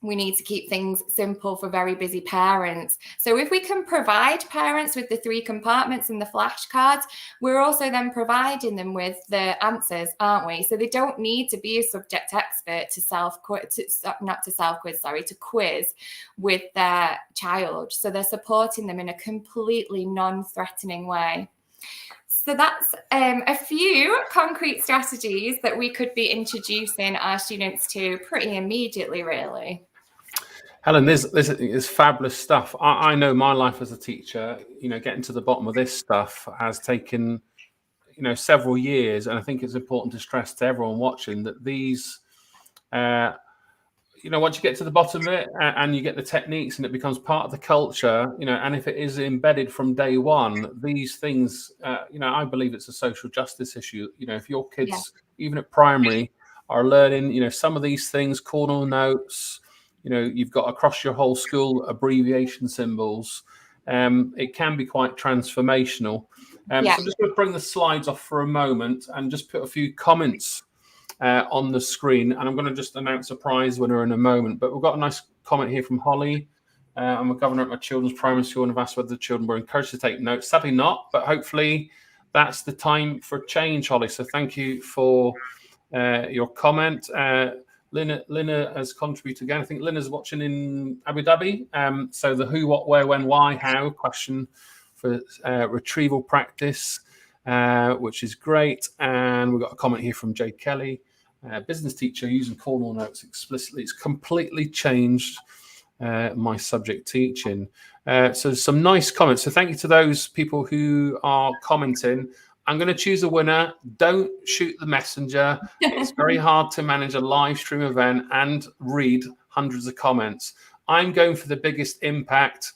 we need to keep things simple for very busy parents. So if we can provide parents with the 3 compartments and the flashcards, we're also then providing them with the answers, aren't we? So they don't need to be a subject expert to quiz with their child. So they're supporting them in a completely non-threatening way. So that's a few concrete strategies that we could be introducing our students to pretty immediately, really. Helen, this is fabulous stuff. I know my life as a teacher, getting to the bottom of this stuff has taken, several years. And I think it's important to stress to everyone watching that these, once you get to the bottom of it and you get the techniques and it becomes part of the culture, and if it is embedded from day one, these things, I believe it's a social justice issue. If your kids, even at primary, are learning, some of these things, corner notes, you've got across your whole school abbreviation symbols. It can be quite transformational. So I'm just going to bring the slides off for a moment and just put a few comments on the screen. And I'm going to just announce a prize winner in a moment. But we've got a nice comment here from Holly. I'm a governor at my children's primary school and have asked whether the children were encouraged to take notes. Sadly not, but hopefully that's the time for change, Holly. So thank you for your comment. Lina has contributed again. I think Lina's watching in Abu Dhabi. So the who, what, where, when, why, how question for retrieval practice, which is great. And we've got a comment here from Jay Kelly, business teacher using corner notes explicitly. It's completely changed my subject teaching. So some nice comments. So thank you to those people who are commenting. I'm going to choose a winner. Don't shoot the messenger. It's very hard to manage a live stream event and read hundreds of comments. I'm going for the biggest impact.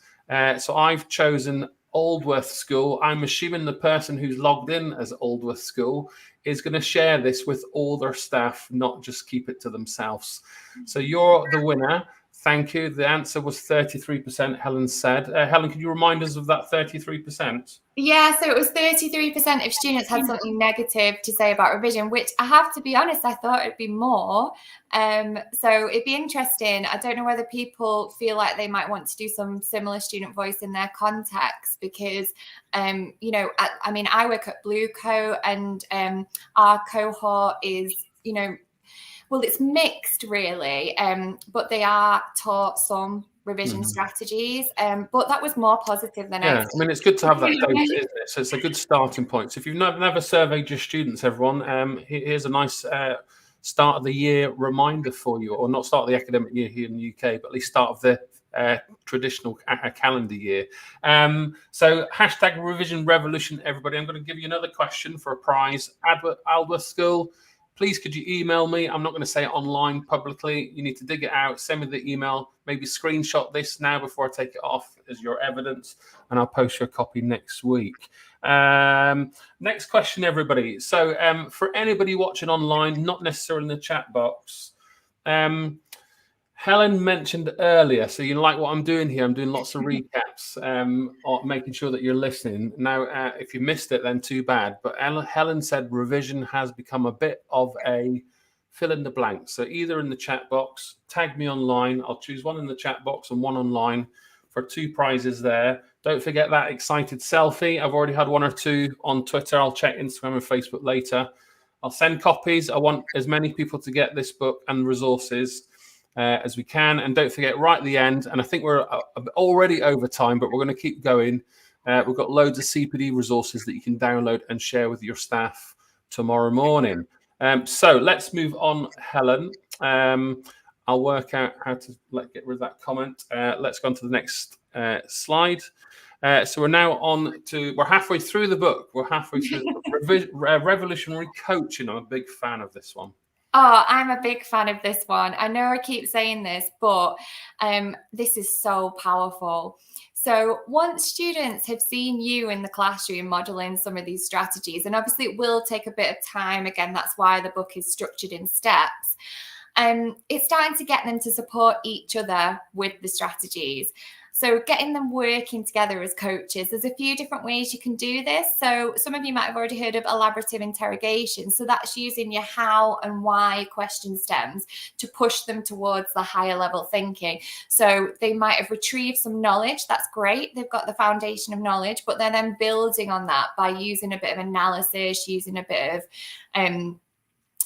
So I've chosen Aldworth School. I'm assuming the person who's logged in as Aldworth School is going to share this with all their staff, not just keep it to themselves. So you're the winner. Thank you. The answer was 33%, Helen said. Helen, could you remind us of that 33%? Yeah, so it was 33% of students had something negative to say about revision, which I have to be honest, I thought it'd be more. So it'd be interesting. I don't know whether people feel like they might want to do some similar student voice in their context because, I mean, I work at Blue Co and our cohort is, well, it's mixed really, but they are taught some revision strategies, but that was more positive than I mean, it's good to have that data, isn't it? So it's a good starting point. So if you've never surveyed your students, everyone, here's a nice start of the year reminder for you, or not start of the academic year here in the UK, but at least start of the traditional calendar year. So hashtag revision revolution, everybody. I'm going to give you another question for a prize. Aldworth School. Please, could you email me? I'm not going to say it online publicly. You need to dig it out. Send me the email. Maybe screenshot this now before I take it off as your evidence, and I'll post you a copy next week. Next question, everybody. So for anybody watching online, not necessarily in the chat box, Helen mentioned earlier, so you like what I'm doing here. I'm doing lots of recaps, or making sure that you're listening. Now, if you missed it, then too bad. But Helen said revision has become a bit of a fill in the blank. So either in the chat box, tag me online. I'll choose one in the chat box and one online for 2 prizes there. Don't forget that excited selfie. I've already had 1 or 2 on Twitter. I'll check Instagram and Facebook later. I'll send copies. I want as many people to get this book and resources as we can. And don't forget, right at the end, and I think we're already over time, but we're going to keep going. We've got loads of CPD resources that you can download and share with your staff tomorrow morning. So let's move on, Helen. I'll work out how to get rid of that comment. Let's go on to the next slide. So we're now we're halfway through the book. We're halfway through Revolutionary Coaching. I'm a big fan of this one. Oh, I'm a big fan of this one. I know I keep saying this, but this is so powerful. So once students have seen you in the classroom modeling some of these strategies, and obviously it will take a bit of time. Again, that's why the book is structured in steps. It's starting to get them to support each other with the strategies. So getting them working together as coaches, there's a few different ways you can do this. So some of you might have already heard of elaborative interrogation. So that's using your how and why question stems to push them towards the higher level thinking. So they might have retrieved some knowledge. That's great. They've got the foundation of knowledge, but they're then building on that by using a bit of analysis, using a bit of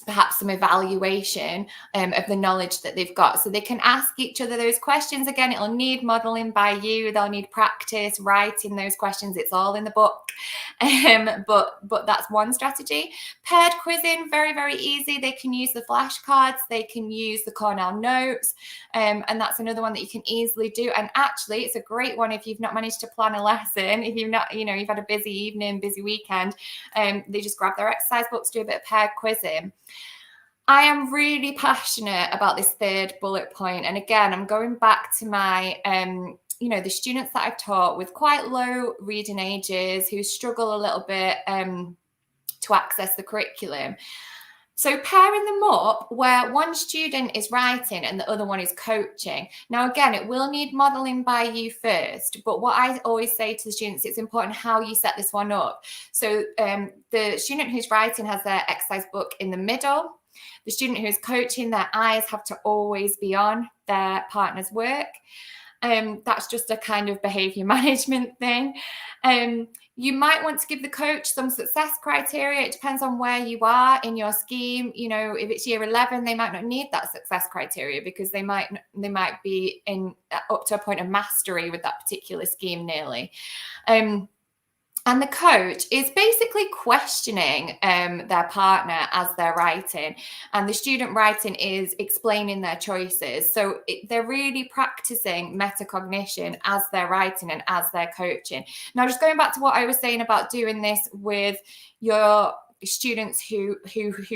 perhaps some evaluation of the knowledge that they've got. So they can ask each other those questions. Again, it'll need modeling by you. They'll need practice writing those questions. It's all in the book. But that's one strategy. Paired quizzing, very, very easy. They can use the flashcards. They can use the Cornell notes. And that's another one that you can easily do. And actually, it's a great one if you've not managed to plan a lesson, if you've not, you've had a busy evening, busy weekend, they just grab their exercise books, do a bit of paired quizzing. I am really passionate about this third bullet point. And again, I'm going back to my, the students that I've taught with quite low reading ages who struggle a little bit to access the curriculum. So pairing them up where one student is writing and the other one is coaching. Now, again, it will need modeling by you first, but what I always say to the students, it's important how you set this one up. So the student who's writing has their exercise book in the middle. The student who's coaching, their eyes have to always be on their partner's work. That's just a kind of behavior management thing. You might want to give the coach some success criteria. It depends on where you are in your scheme. If it's year 11, they might not need that success criteria because they might be in up to a point of mastery with that particular scheme nearly. And the coach is basically questioning their partner as they're writing. And the student writing is explaining their choices. So they're really practicing metacognition as they're writing and as they're coaching. Now, just going back to what I was saying about doing this with your students who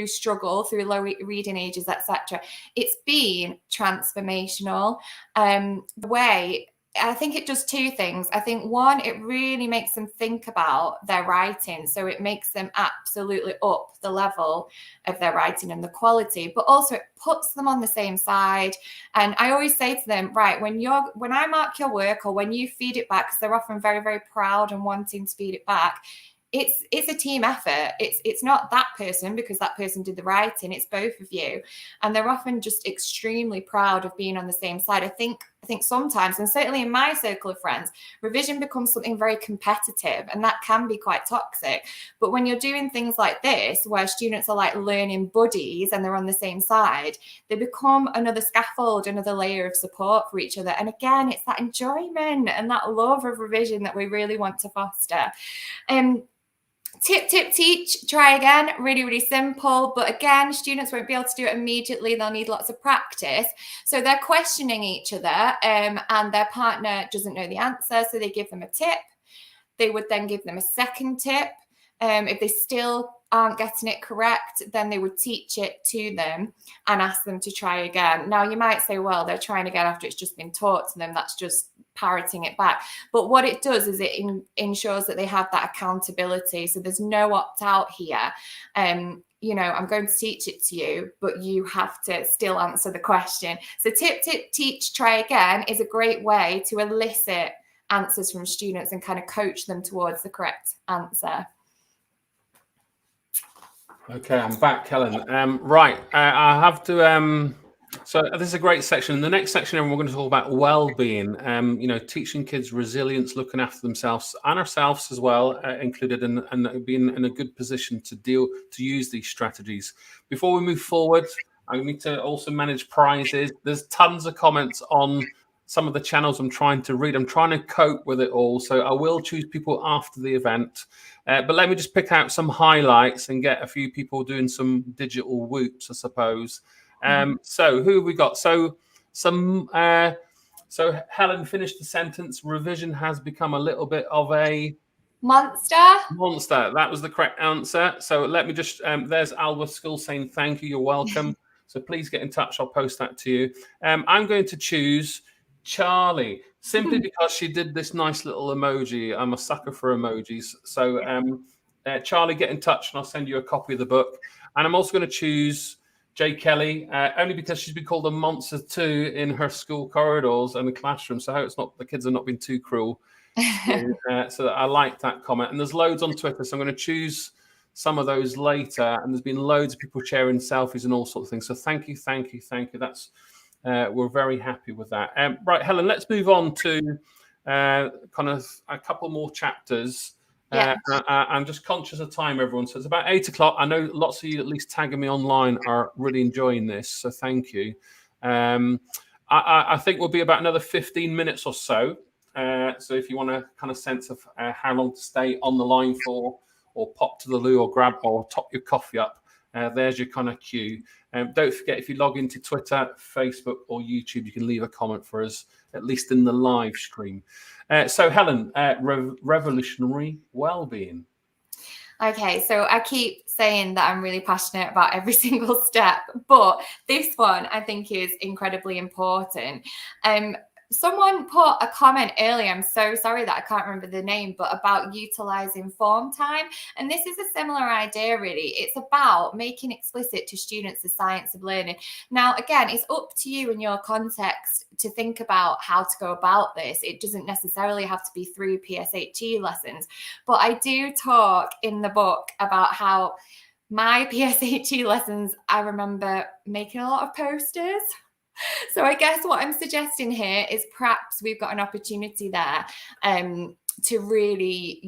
struggle through low reading ages, etc., it's been transformational. The way I think it does two things. I think one, it really makes them think about their writing. So it makes them absolutely up the level of their writing and the quality, but also it puts them on the same side. And I always say to them, right, when I mark your work or when you feed it back, because they're often very, very proud and wanting to feed it back, it's a team effort. It's not that person because that person did the writing. It's both of you. And they're often just extremely proud of being on the same side. I think sometimes, and certainly in my circle of friends, revision becomes something very competitive, and that can be quite toxic. But when you're doing things like this, where students are like learning buddies and they're on the same side, they become another scaffold, another layer of support for each other. And again, it's that enjoyment and that love of revision that we really want to foster. Tip, teach, try again. Really, really simple. But again, students won't be able to do it immediately. They'll need lots of practice. So they're questioning each other and their partner doesn't know the answer. So they give them a tip. They would then give them a second tip. If they still aren't getting it correct, then they would teach it to them and ask them to try again. Now, you might say, well, they're trying again after it's just been taught to them. That's just parroting it back. But what it does is it ensures that they have that accountability. So there's no opt-out here. I'm going to teach it to you, but you have to still answer the question. So tip, teach, try again is a great way to elicit answers from students and kind of coach them towards the correct answer. Okay, I'm back, Helen. Right, I have to. So this is a great section. In the next section, we're going to talk about well-being. Teaching kids resilience, looking after themselves and ourselves as well, included, and being in a good position to use these strategies. Before we move forward, I need to also manage prizes. There's tons of comments on some of the channels I'm trying to read. I'm trying to cope with it all, so I will choose people after the event. But let me just pick out some highlights and get a few people doing some digital whoops, I suppose. So who have we got? So Helen finished the sentence. Revision has become a little bit of a monster. That was the correct answer. So let me just, there's Alba Skull saying thank you. You're welcome. So please get in touch. I'll post that to you. I'm going to choose Charlie, simply because she did this nice little emoji. I'm a sucker for emojis. So Charlie, get in touch and I'll send you a copy of the book. And I'm also going to choose Jay Kelly, only because she's been called a monster too in her school corridors and the classroom. So I hope it's not, the kids are not being too cruel. So I like that comment. And there's loads on Twitter, so I'm going to choose some of those later. And there's been loads of people sharing selfies and all sorts of things. So thank you. That's we're very happy with that. Right, Helen, let's move on to kind of a couple more chapters. I'm just conscious of time, everyone. So it's about 8 o'clock. I know lots of you, at least tagging me online, are really enjoying this. So thank you. I think we'll be about another 15 minutes or so. So if you want a kind of sense of how long to stay on the line for, or pop to the loo, or grab or top your coffee up, there's your kind of cue. Don't forget, if you log into Twitter, Facebook, or YouTube, you can leave a comment for us, at least in the live stream. So Helen, revolutionary well-being. Okay, so I keep saying that I'm really passionate about every single step, but this one I think is incredibly important. Someone put a comment earlier, I'm so sorry that I can't remember the name, but about utilizing form time. And this is a similar idea, really. It's about making explicit to students the science of learning. Now, again, it's up to you in your context to think about how to go about this. It doesn't necessarily have to be through PSHE lessons, but I do talk in the book about how my PSHE lessons, I remember making a lot of posters. So I guess what I'm suggesting here is perhaps we've got an opportunity there to really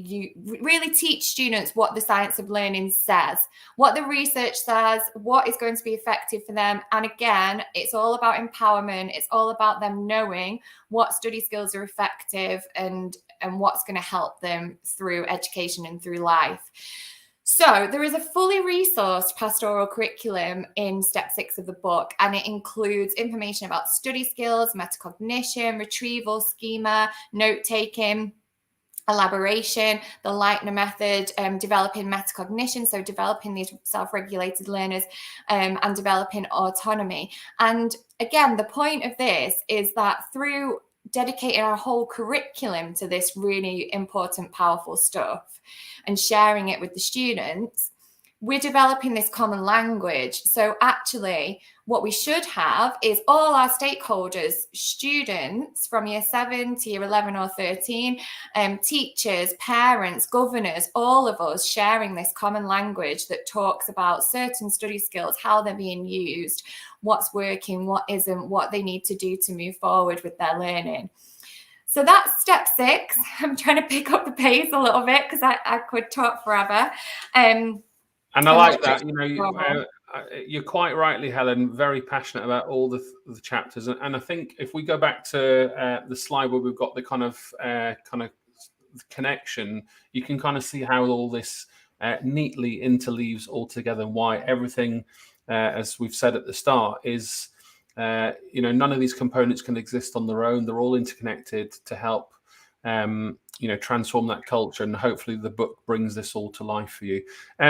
teach students what the science of learning says, what the research says, what is going to be effective for them. And again, it's all about empowerment. It's all about them knowing what study skills are effective and what's going to help them through education and through life. So there is a fully resourced pastoral curriculum in step 6 of the book, and it includes information about study skills, metacognition, retrieval, schema, note-taking, elaboration, the Leitner method, developing metacognition, so developing these self-regulated learners, and developing autonomy. And again, the point of this is that through dedicating our whole curriculum to this really important, powerful stuff and sharing it with the students, we're developing this common language. So actually, what we should have is all our stakeholders, students from year 7 to year 11 or 13, teachers, parents, governors, all of us sharing this common language that talks about certain study skills, how they're being used, what's working, what isn't, what they need to do to move forward with their learning. So that's step 6. I'm trying to pick up the pace a little bit because I could talk forever. And I like that. You know, you're quite rightly, Helen, very passionate about all the chapters. And I think if we go back to the slide where we've got the kind of connection, you can kind of see how all this neatly interleaves all together, and why everything, as we've said at the start, is none of these components can exist on their own. They're all interconnected to help transform that culture, and hopefully the book brings this all to life for you.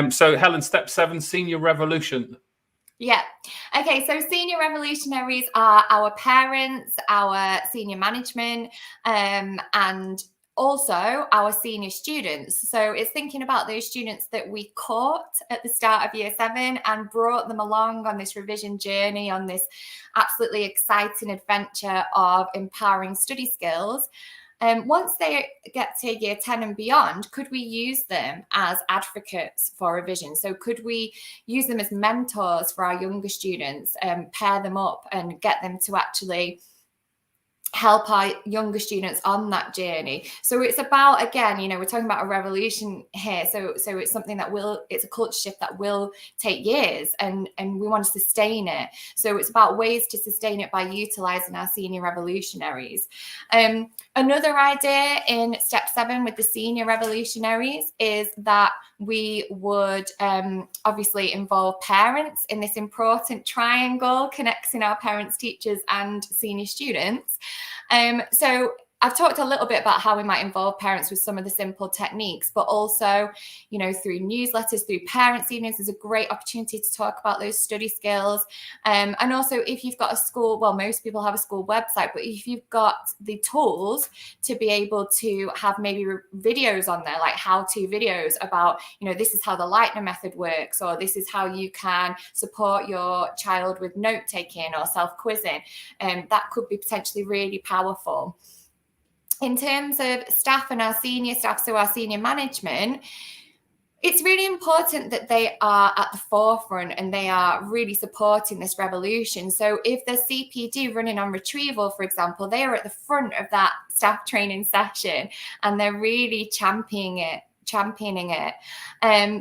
So Helen, step 7, senior revolution. Yeah. Okay. So senior revolutionaries are our parents, our senior management, and also our senior students. So it's thinking about those students that we caught at the start of year 7 and brought them along on this revision journey, on this absolutely exciting adventure of empowering study skills. Once they get to year 10 and beyond, could we use them as advocates for revision? So could we use them as mentors for our younger students, pair them up and get them to actually help our younger students on that journey? So it's about, again, we're talking about a revolution here. So it's something that it's a culture shift that will take years, and we want to sustain it. So it's about ways to sustain it by utilizing our senior revolutionaries. Another idea in step 7 with the senior revolutionaries is that we would obviously involve parents in this important triangle connecting our parents, teachers, and senior students. So I've talked a little bit about how we might involve parents with some of the simple techniques, but also, you know, through newsletters, through parents' evenings, there's a great opportunity to talk about those study skills. And also, if you've got a school, well, most people have a school website, but if you've got the tools to be able to have maybe videos on there, like how-to videos about, you know, this is how the Lightner method works, or this is how you can support your child with note-taking or self-quizzing, that could be potentially really powerful. In terms of staff and our senior staff, so our senior management, it's really important that they are at the forefront and they are really supporting this revolution. So if there's CPD running on Retrieval, for example, they are at the front of that staff training session and they're really championing it.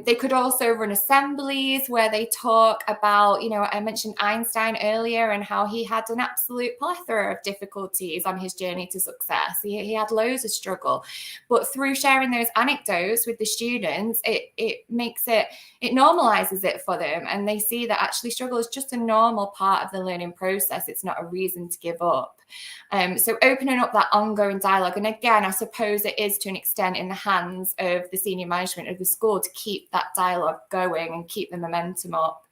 They could also run assemblies where they talk about, you know, I mentioned Einstein earlier and how he had an absolute plethora of difficulties on his journey to success. He had loads of struggle, but through sharing those anecdotes with the students, it normalizes it for them, and they see that actually struggle is just a normal part of the learning process. It's not a reason to give up. So opening up that ongoing dialogue, and again, I suppose it is to an extent in the hands of the senior management of the school to keep that dialogue going and keep the momentum up.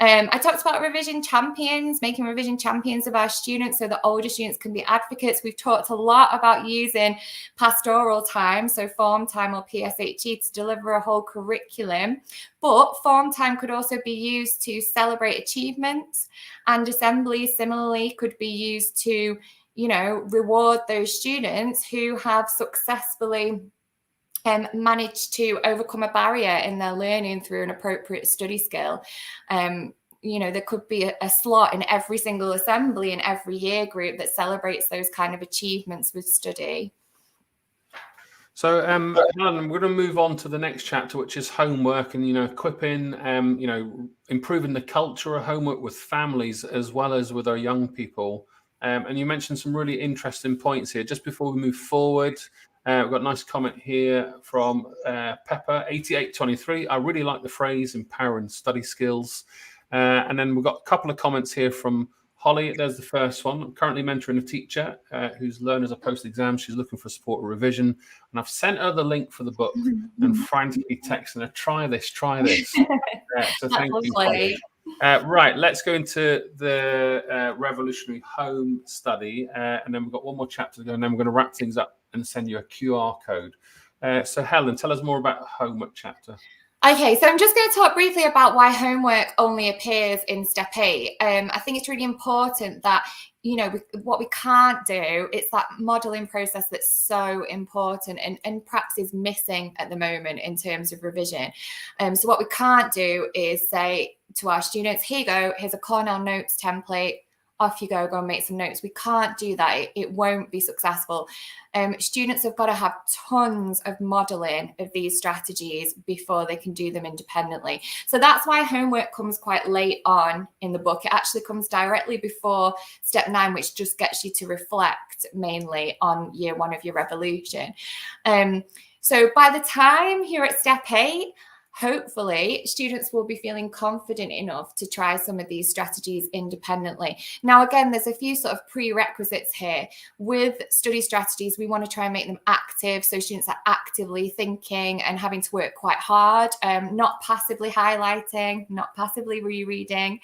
I talked about revision champions, making revision champions of our students so that older students can be advocates. We've talked a lot about using pastoral time, so form time or PSHE, to deliver a whole curriculum, but form time could also be used to celebrate achievements, and assemblies similarly could be used to, you know, reward those students who have successfully managed to overcome a barrier in their learning through an appropriate study skill. You know, there could be a slot in every single assembly in every year group that celebrates those kind of achievements with study. So, Helen, we're going to move on to the next chapter, which is homework and, you know, equipping, you know, improving the culture of homework with families as well as with our young people. And you mentioned some really interesting points here. Just before we move forward, we've got a nice comment here from Pepper8823. I really like the phrase empowering study skills. And then we've got a couple of comments here from Holly. There's the first one. I'm currently mentoring a teacher whose learners are post-exam. She's looking for support or revision. And I've sent her the link for the book and frantically texting her, try this. So thank you, Holly. Right, let's go into the revolutionary home study, and then we've got one more chapter to go, and then we're going to wrap things up and send you a QR code. So Helen, tell us more about the homework chapter. Okay, so I'm just going to talk briefly about why homework only appears in step 8. I think it's really important that, you know, what we can't do, it's that modelling process that's so important and perhaps is missing at the moment in terms of revision. So what we can't do is say to our students, here you go, here's a Cornell Notes template, off you go and make some notes. We can't do that. It won't be successful. Students have got to have tons of modelling of these strategies before they can do them independently. So that's why homework comes quite late on in the book. It actually comes directly before step 9, which just gets you to reflect mainly on year 1 of your revolution. So by the time you're at step 8, hopefully students will be feeling confident enough to try some of these strategies independently. Now, again, there's a few sort of prerequisites here. With study strategies, we want to try and make them active, so students are actively thinking and having to work quite hard, not passively highlighting, not passively rereading.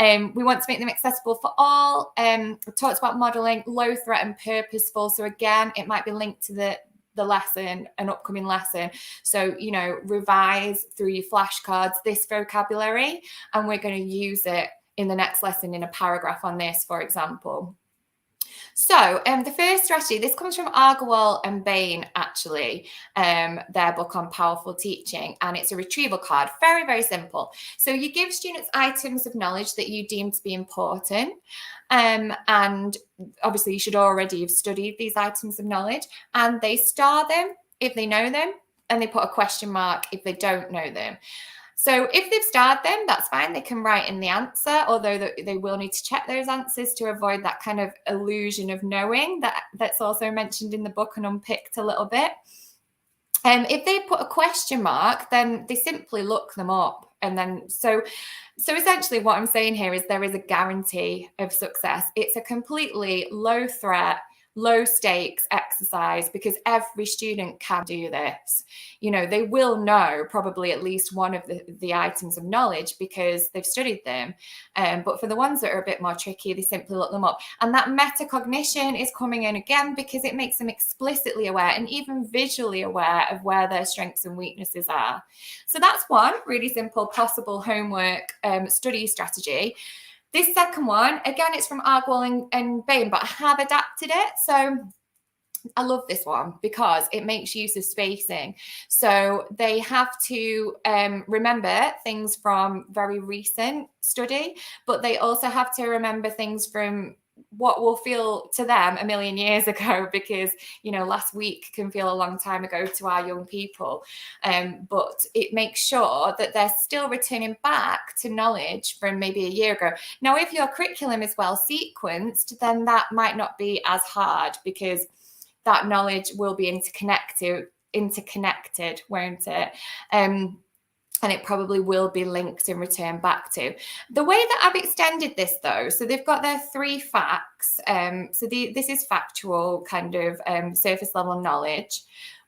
We want to make them accessible for all. We talked about modelling, low threat and purposeful. So again, it might be linked to the lesson, an upcoming lesson. So, you know, revise through your flashcards this vocabulary, and we're going to use it in the next lesson in a paragraph on this, for example. So the first strategy, this comes from Agarwal and Bain, actually, their book on powerful teaching, and it's a retrieval card. Very, very simple. So you give students items of knowledge that you deem to be important, and obviously you should already have studied these items of knowledge, and they star them if they know them, and they put a question mark if they don't know them. So if they've starred them, that's fine. They can write in the answer, although they will need to check those answers to avoid that kind of illusion of knowing that's also mentioned in the book and unpicked a little bit. If they put a question mark, then they simply look them up. And then, so essentially what I'm saying here is there is a guarantee of success. It's a completely low threat, low stakes exercise because every student can do this. You know, they will know probably at least one of the items of knowledge because they've studied them. But for the ones that are a bit more tricky, they simply look them up. And that metacognition is coming in again because it makes them explicitly aware and even visually aware of where their strengths and weaknesses are. So that's one really simple possible homework study strategy. This second one, again, it's from Argwell and Bain, but I have adapted it. So I love this one because it makes use of spacing. So they have to remember things from very recent study, but they also have to remember things from what will feel to them a million years ago, because, you know, last week can feel a long time ago to our young people. But it makes sure that they're still returning back to knowledge from maybe a year ago. Now, if your curriculum is well sequenced, then that might not be as hard because that knowledge will be interconnected, won't it? And it probably will be linked and returned back to. The way that I've extended this, though, so they've got their 3 facts. This is factual kind of surface level knowledge.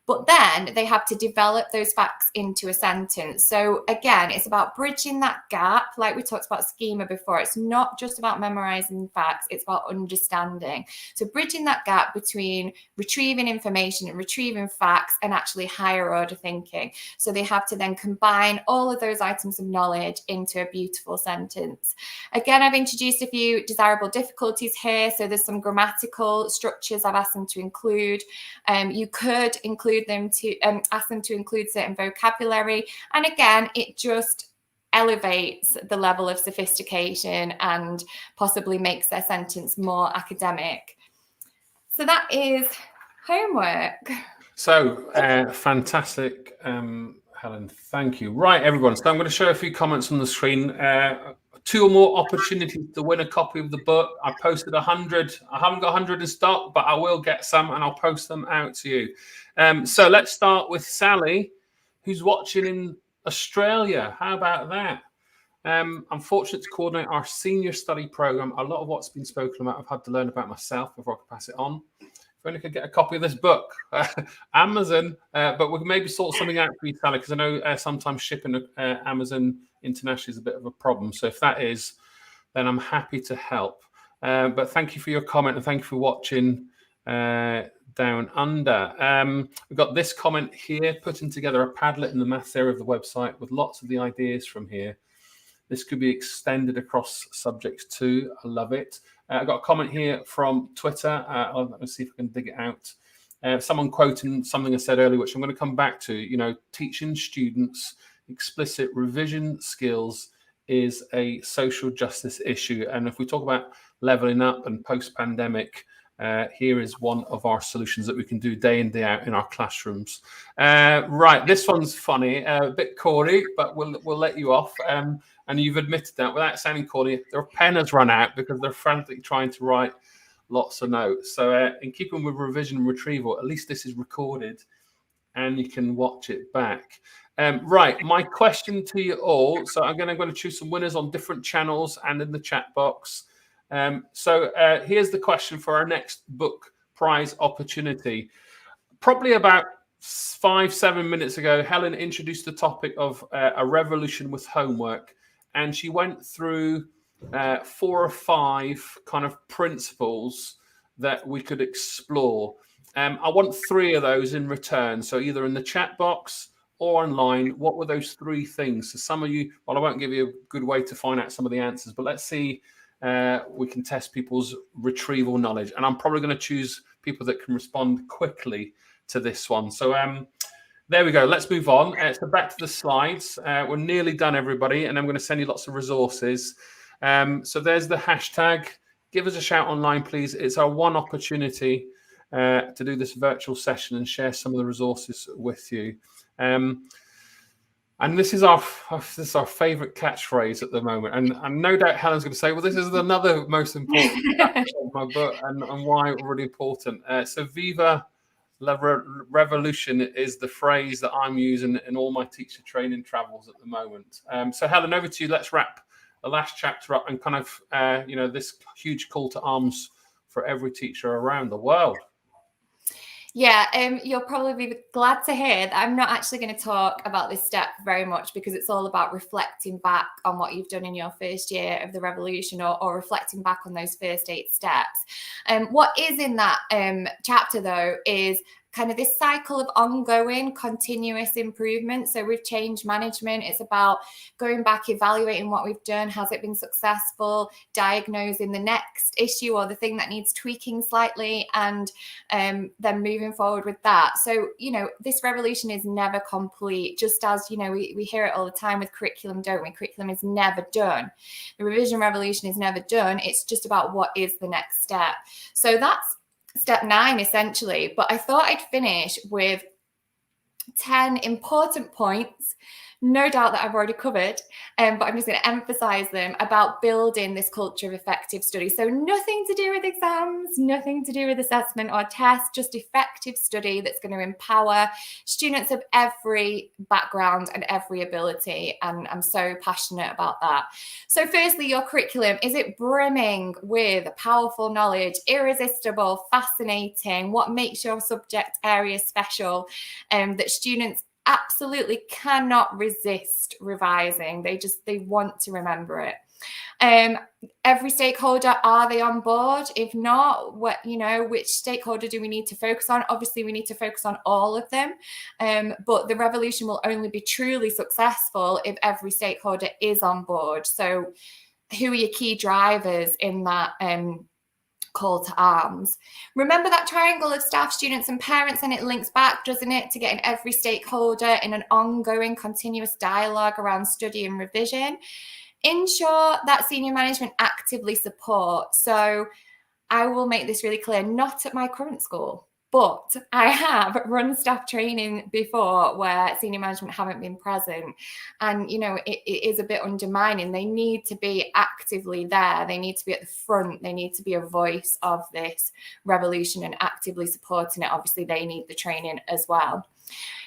But then they have to develop those facts into a sentence. So again, it's about bridging that gap. Like we talked about schema before, it's not just about memorizing facts, it's about understanding. So bridging that gap between retrieving information and retrieving facts and actually higher order thinking. So they have to then combine all of those items of knowledge into a beautiful sentence. Again, I've introduced a few desirable difficulties here. So there's some grammatical structures I've asked them to include. You could include them to ask them to include certain vocabulary, and again, it just elevates the level of sophistication and possibly makes their sentence more academic. So that is homework. So fantastic, Helen. Thank you. Right, everyone. So I'm going to show a few comments on the screen. 2 or more opportunities to win a copy of the book. I posted 100. I haven't got 100 in stock, but I will get some and I'll post them out to you. So let's start with Sally, who's watching in Australia. How about that? I'm fortunate to coordinate our senior study program. A lot of what's been spoken about, I've had to learn about myself before I can pass it on. If only could get a copy of this book, Amazon, but we can maybe sort something out for you, Sally, because I know sometimes shipping Amazon internationally is a bit of a problem. So if that is, then I'm happy to help. But thank you for your comment and thank you for watching Down Under. We've got this comment here, putting together a Padlet in the maths area of the website with lots of the ideas from here. This could be extended across subjects too. I love it. I've got a comment here from Twitter. Let me see if I can dig it out. Someone quoting something I said earlier, which I'm going to come back to. You know, teaching students explicit revision skills is a social justice issue. And if we talk about leveling up and post-pandemic, here is one of our solutions that we can do day in, day out in our classrooms. Right, this one's funny, a bit corny, but we'll let you off. And you've admitted that without sounding corny, their pen has run out because they're frantically trying to write lots of notes. So in keeping with revision and retrieval, at least this is recorded and you can watch it back. Right, my question to you all. So I'm going to choose some winners on different channels and in the chat box. So here's the question for our next book prize opportunity. Probably about 5-7 minutes ago, Helen introduced the topic of a revolution with homework, and she went through 4 or 5 kind of principles that we could explore. I want 3 of those in return. So either in the chat box or online, what were those 3 things? So some of you, well, I won't give you a good way to find out some of the answers, but let's see. We can test people's retrieval knowledge, and I'm probably going to choose people that can respond quickly to this one. So there we go. Let's move on. So back to the slides. We're nearly done, everybody, and I'm going to send you lots of resources. So there's the hashtag. Give us a shout online, please. It's our one opportunity to do this virtual session and share some of the resources with you. And this is our favourite catchphrase at the moment. And no doubt Helen's going to say, well, this is another most important catchphrase of my book and why really important. So Viva la Revolution is the phrase that I'm using in all my teacher training travels at the moment. So Helen, over to you. Let's wrap the last chapter up and kind of, this huge call to arms for every teacher around the world. Yeah, you'll probably be glad to hear that I'm not actually going to talk about this step very much, because it's all about reflecting back on what you've done in your first year of the revolution, or reflecting back on those first 8 steps. What is in that chapter, though, is kind of this cycle of ongoing continuous improvement. So with change management, it's about going back, evaluating what we've done. Has it been successful? Diagnosing the next issue or the thing that needs tweaking slightly, and then moving forward with that. So, this revolution is never complete, just as, we hear it all the time with curriculum, don't we? Curriculum is never done. The revision revolution is never done. It's just about what is the next step. So that's step 9, essentially. But I thought I'd finish with 10 important points, no doubt that I've already covered, but I'm just going to emphasize them, about building this culture of effective study. So nothing to do with exams, nothing to do with assessment or tests, just effective study that's going to empower students of every background and every ability. And I'm so passionate about that. So firstly, your curriculum, is it brimming with powerful knowledge, irresistible, fascinating? What makes your subject area special, that students absolutely cannot resist revising? They want to remember it. Every stakeholder, are they on board? If not, which stakeholder do we need to focus on? Obviously, we need to focus on all of them. But the revolution will only be truly successful if every stakeholder is on board. So who are your key drivers in that call to arms? Remember that triangle of staff, students and parents, and it links back, doesn't it, to getting every stakeholder in an ongoing continuous dialogue around study and revision. Ensure that senior management actively support. So I will make this really clear, not at my current school, but I have run staff training before where senior management haven't been present. And, it is a bit undermining. They need to be actively there. They need to be at the front. They need to be a voice of this revolution and actively supporting it. Obviously, they need the training as well.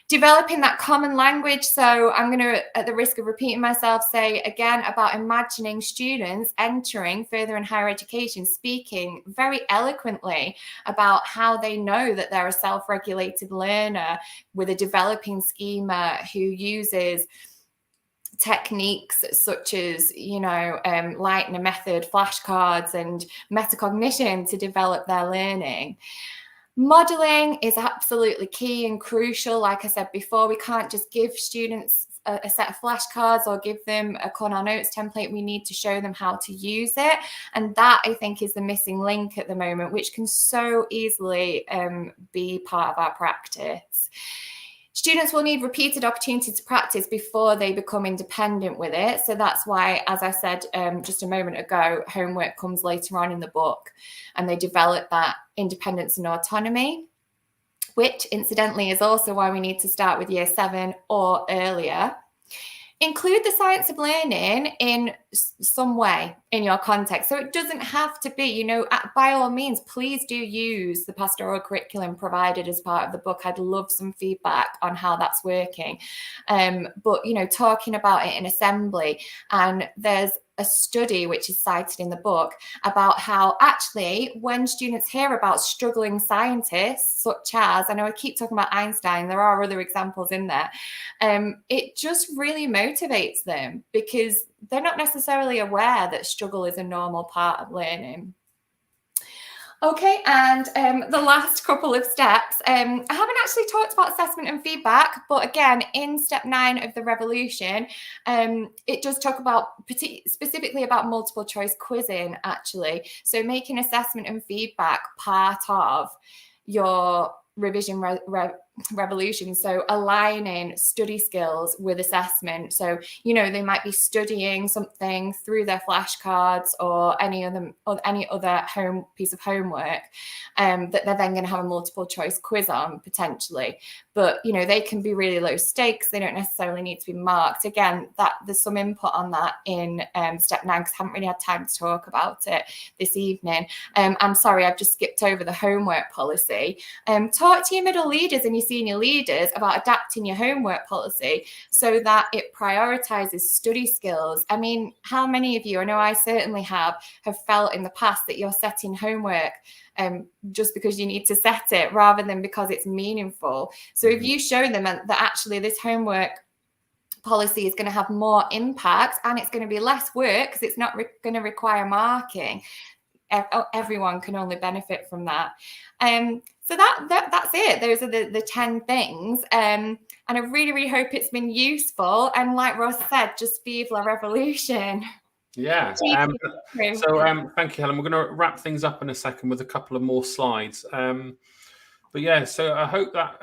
Developing that common language. So I'm going to, at the risk of repeating myself, say again about imagining students entering further and higher education, speaking very eloquently about how they know that they're a self-regulated learner with a developing schema, who uses techniques such as, Lightner method, flashcards, and metacognition to develop their learning. Modelling is absolutely key and crucial. Like I said before, we can't just give students a set of flashcards or give them a Cornell Notes template. We need to show them how to use it. And that, I think, is the missing link at the moment, which can so easily be part of our practice. Students will need repeated opportunity to practice before they become independent with it. So that's why, as I said just a moment ago, homework comes later on in the book, and they develop that independence and autonomy, which incidentally is also why we need to start with year 7 or earlier. Include the science of learning in some way in your context. So it doesn't have to be, by all means, please do use the pastoral curriculum provided as part of the book. I'd love some feedback on how that's working. But, talking about it in assembly, and there's a study which is cited in the book about how actually when students hear about struggling scientists, such as, I know I keep talking about Einstein, there are other examples in there, it just really motivates them, because they're not necessarily aware that struggle is a normal part of learning. Okay, and the last couple of steps, I haven't actually talked about assessment and feedback, but again, in step 9 of the revolution, it does talk about specifically about multiple choice quizzing, actually. So making assessment and feedback part of your revision revolution. So aligning study skills with assessment. So, they might be studying something through their flashcards or any other piece of homework that they're then going to have a multiple choice quiz on potentially. But, they can be really low stakes. They don't necessarily need to be marked. Again, there's some input on that in step 9, because I haven't really had time to talk about it this evening. I'm sorry, I've just skipped over the homework policy. Talk to your middle leaders and your senior leaders about adapting your homework policy so that it prioritizes study skills. I mean, how many of you, I know I certainly have felt in the past that you're setting homework just because you need to set it rather than because it's meaningful. So if you show them that actually this homework policy is going to have more impact and it's going to be less work because it's not going to require marking, everyone can only benefit from that. So that's it. Those are the 10 things. And I really hope it's been useful. And like Ross said, just vive la revolution. Yeah. Thank you, Helen. We're going to wrap things up in a second with a couple of more slides. But yeah, so I hope that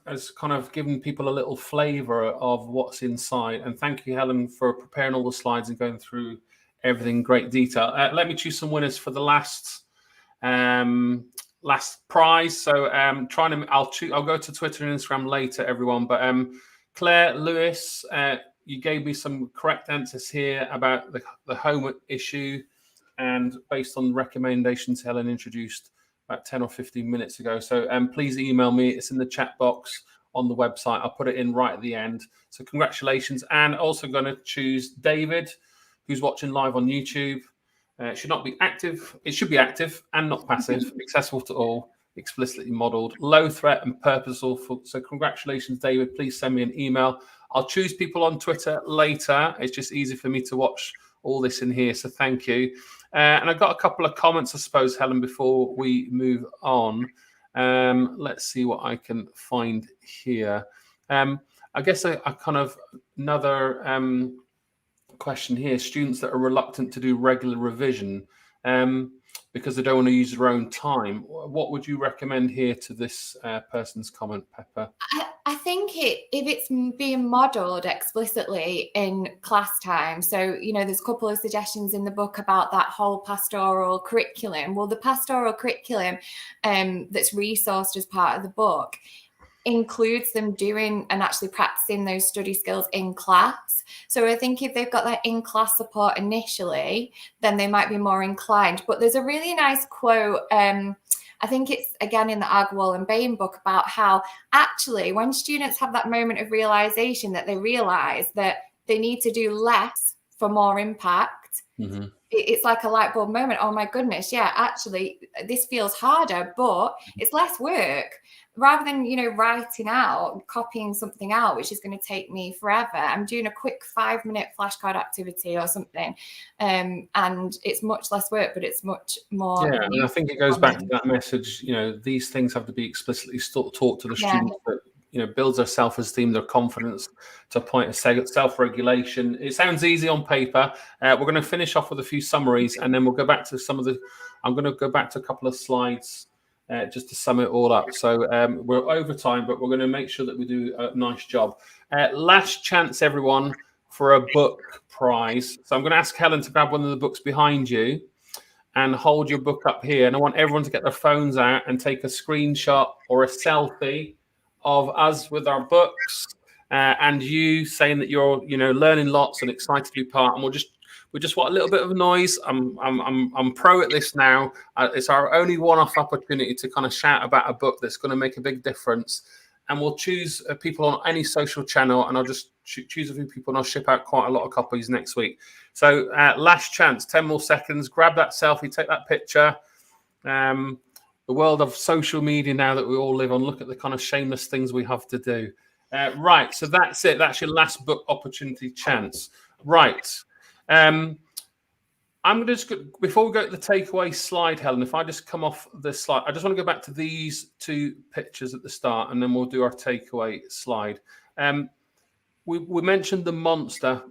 has kind of given people a little flavour of what's inside. And thank you, Helen, for preparing all the slides and going through everything in great detail. Let me choose some winners for the last prize. So I'll go to Twitter and Instagram later, everyone. But Claire Lewis, you gave me some correct answers here about the homework issue, and based on the recommendations Helen introduced about 10 or 15 minutes ago. So please email me. It's in the chat box on the website. I'll put it in right at the end. So congratulations. And also going to choose David, who's watching live on YouTube. It should not be active. It should be active and not passive, accessible to all, explicitly modeled, low threat and purposeful. So congratulations, David. Please send me an email. I'll choose people on Twitter later. It's just easy for me to watch all this in here. So thank you. And I've got a couple of comments, I suppose, Helen, before we move on. Let's see what I can find here. I guess I kind of another question here. Students that are reluctant to do regular revision because they don't want to use their own time. What would you recommend here to this person's comment, Pepper? I think if it's being modelled explicitly in class time, so, there's a couple of suggestions in the book about that whole pastoral curriculum. Well, the pastoral curriculum that's resourced as part of the book includes them doing and actually practicing those study skills in class. So I think if they've got that in-class support initially, then they might be more inclined. But there's a really nice quote, I think it's again in the Agrawal and Bain book, about how actually when students have that moment of realization that they realize that they need to do less for more impact, it's like a light bulb moment. Oh my goodness, yeah, actually this feels harder, but it's less work. Rather than, writing out, copying something out, which is going to take me forever, I'm doing a quick 5-minute flashcard activity or something. And it's much less work, but it's much more. Yeah, and I think it goes back to that message, these things have to be explicitly taught to the students that, builds their self-esteem, their confidence to a point of self-regulation. It sounds easy on paper. We're going to finish off with a few summaries, and then we'll go back to I'm going to go back to a couple of slides just to sum it all up. So we're over time, but we're going to make sure that we do a nice job. Last chance, everyone, for a book prize. So I'm going to ask Helen to grab one of the books behind you and hold your book up here. And I want everyone to get their phones out and take a screenshot or a selfie of us with our books and you saying that you're, learning lots and excited to be part. And we just want a little bit of noise. I'm pro at this now. It's our only one-off opportunity to kind of shout about a book that's going to make a big difference. And we'll choose people on any social channel, and I'll just choose a few people, and I'll ship out quite a lot of copies next week. So last chance, 10 more seconds. Grab that selfie, take that picture. The world of social media now that we all live on. Look at the kind of shameless things we have to do. Right, so that's it. That's your last book opportunity chance. Right. I'm going to just, before we go to the takeaway slide, Helen, if I just come off the slide, I just want to go back to these two pictures at the start, and then we'll do our takeaway slide. We mentioned the monster.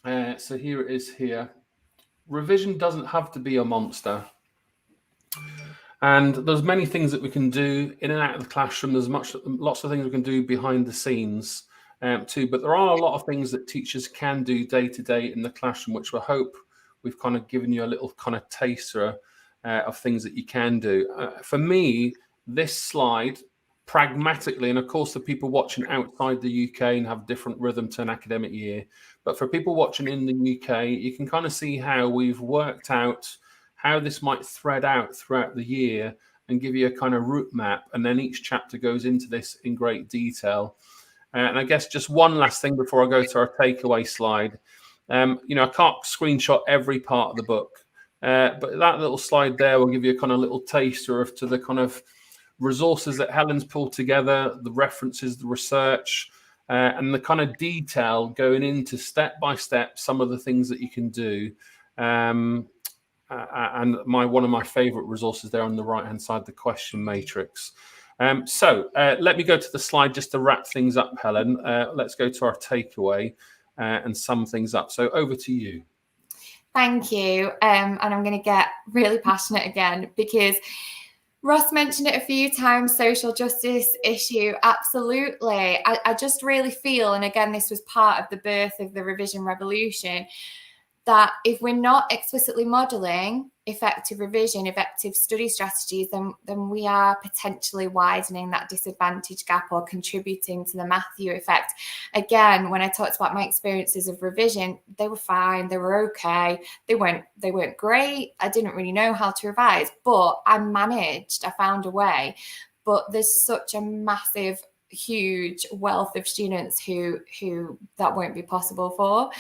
So here it is here. Revision doesn't have to be a monster. And there's many things that we can do in and out of the classroom. There's lots of things we can do behind the scenes too. But there are a lot of things that teachers can do day to day in the classroom, which we hope we've kind of given you a little kind of taster of things that you can do. For me, this slide, pragmatically, and of course the people watching outside the UK and have different rhythm to an academic year, but for people watching in the UK, you can kind of see how we've worked out how this might thread out throughout the year and give you a kind of route map. And then each chapter goes into this in great detail. And I guess just one last thing before I go to our takeaway slide. I can't screenshot every part of the book, but that little slide there will give you a kind of little taster of to the kind of resources that Helen's pulled together, the references, the research, and the kind of detail going into step by step some of the things that you can do. And one of my favorite resources there on the right hand side, the question matrix. So let me go to the slide just to wrap things up, Helen. Let's go to our takeaway and sum things up. So over to you. Thank you. And I'm going to get really passionate again because Ross mentioned it a few times, social justice issue. Absolutely. I just really feel, and again, this was part of the birth of the revision revolution, that if we're not explicitly modelling effective revision, effective study strategies, then we are potentially widening that disadvantage gap or contributing to the Matthew effect. Again, when I talked about my experiences of revision, they were fine, they were okay, they weren't great. I didn't really know how to revise, but I managed, I found a way. But there's such a massive, huge wealth of students who that won't be possible for,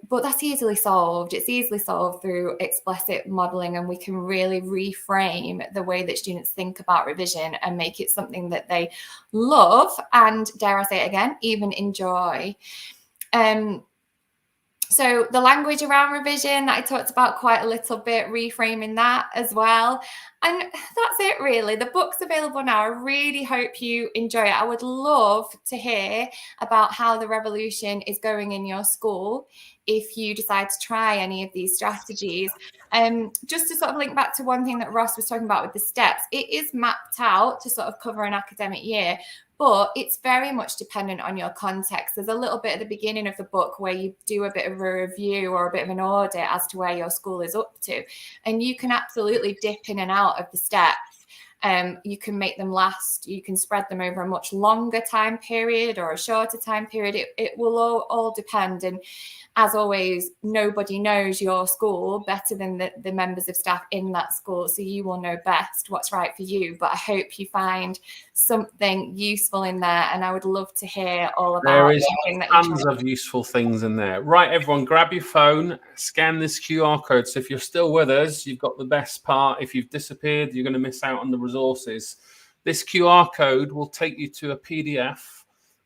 but that's easily solved. It's easily solved through explicit modelling, and we can really reframe the way that students think about revision and make it something that they love and, dare I say it again, even enjoy. So the language around revision that I talked about quite a little bit, reframing that as well. And that's it really. The book's available now. I really hope you enjoy it. I would love to hear about how the revolution is going in your school if you decide to try any of these strategies. Just to sort of link back to one thing that Ross was talking about with the steps, it is mapped out to sort of cover an academic year, but it's very much dependent on your context. There's a little bit at the beginning of the book where you do a bit of a review or a bit of an audit as to where your school is up to. And you can absolutely dip in and out of the steps. You can make them last, you can spread them over a much longer time period or a shorter time period. It will all depend. And as always, nobody knows your school better than the members of staff in that school. So you will know best what's right for you. But I hope you find something useful in there. And I would love to hear all about there is tons of useful things in there. Right, everyone, grab your phone, scan this QR code. So if you're still with us, you've got the best part. If you've disappeared, you're going to miss out on the resources. This QR code will take you to a PDF,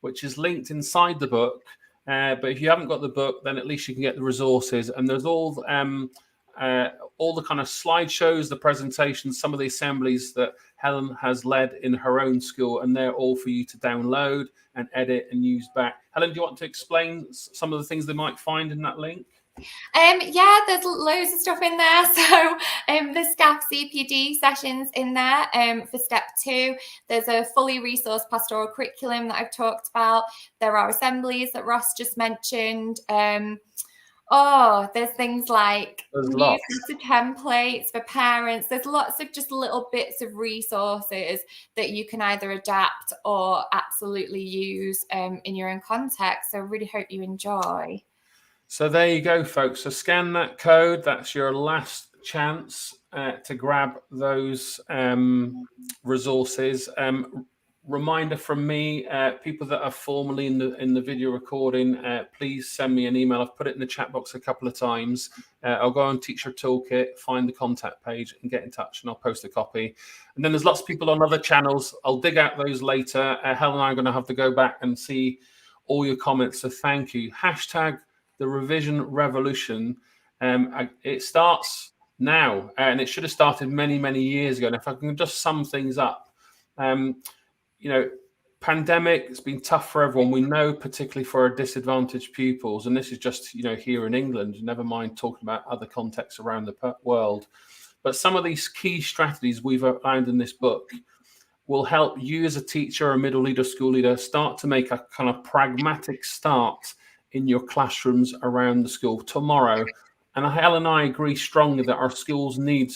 which is linked inside the book. But if you haven't got the book, then at least you can get the resources. And there's all the kind of slideshows, the presentations, some of the assemblies that Helen has led in her own school, and they're all for you to download and edit and use back. Helen, do you want to explain some of the things they might find in that link? Yeah, there's loads of stuff in there. So the SCAF CPD sessions in there for step 2. There's a fully resourced pastoral curriculum that I've talked about. There are assemblies that Ross just mentioned. There's things like newsletter templates for parents. There's lots of just little bits of resources that you can either adapt or absolutely use in your own context. So I really hope you enjoy. So there you go, folks. So scan that code. That's your last chance to grab those resources. Reminder from me, people that are formally in the video recording, please send me an email. I've put it in the chat box a couple of times. I'll go on Teacher Toolkit, find the contact page and get in touch, and I'll post a copy. And then there's lots of people on other channels. I'll dig out those later. Helen and I are going to have to go back and see all your comments. So thank you. Hashtag the revision revolution. It starts now, and it should have started many, many years ago. And if I can just sum things up, pandemic, it's been tough for everyone. We know, particularly for our disadvantaged pupils, and this is just, here in England, never mind talking about other contexts around the world. But some of these key strategies we've outlined in this book will help you as a teacher, a middle leader, school leader, start to make a kind of pragmatic start in your classrooms around the school tomorrow. And Helen and I agree strongly that our schools need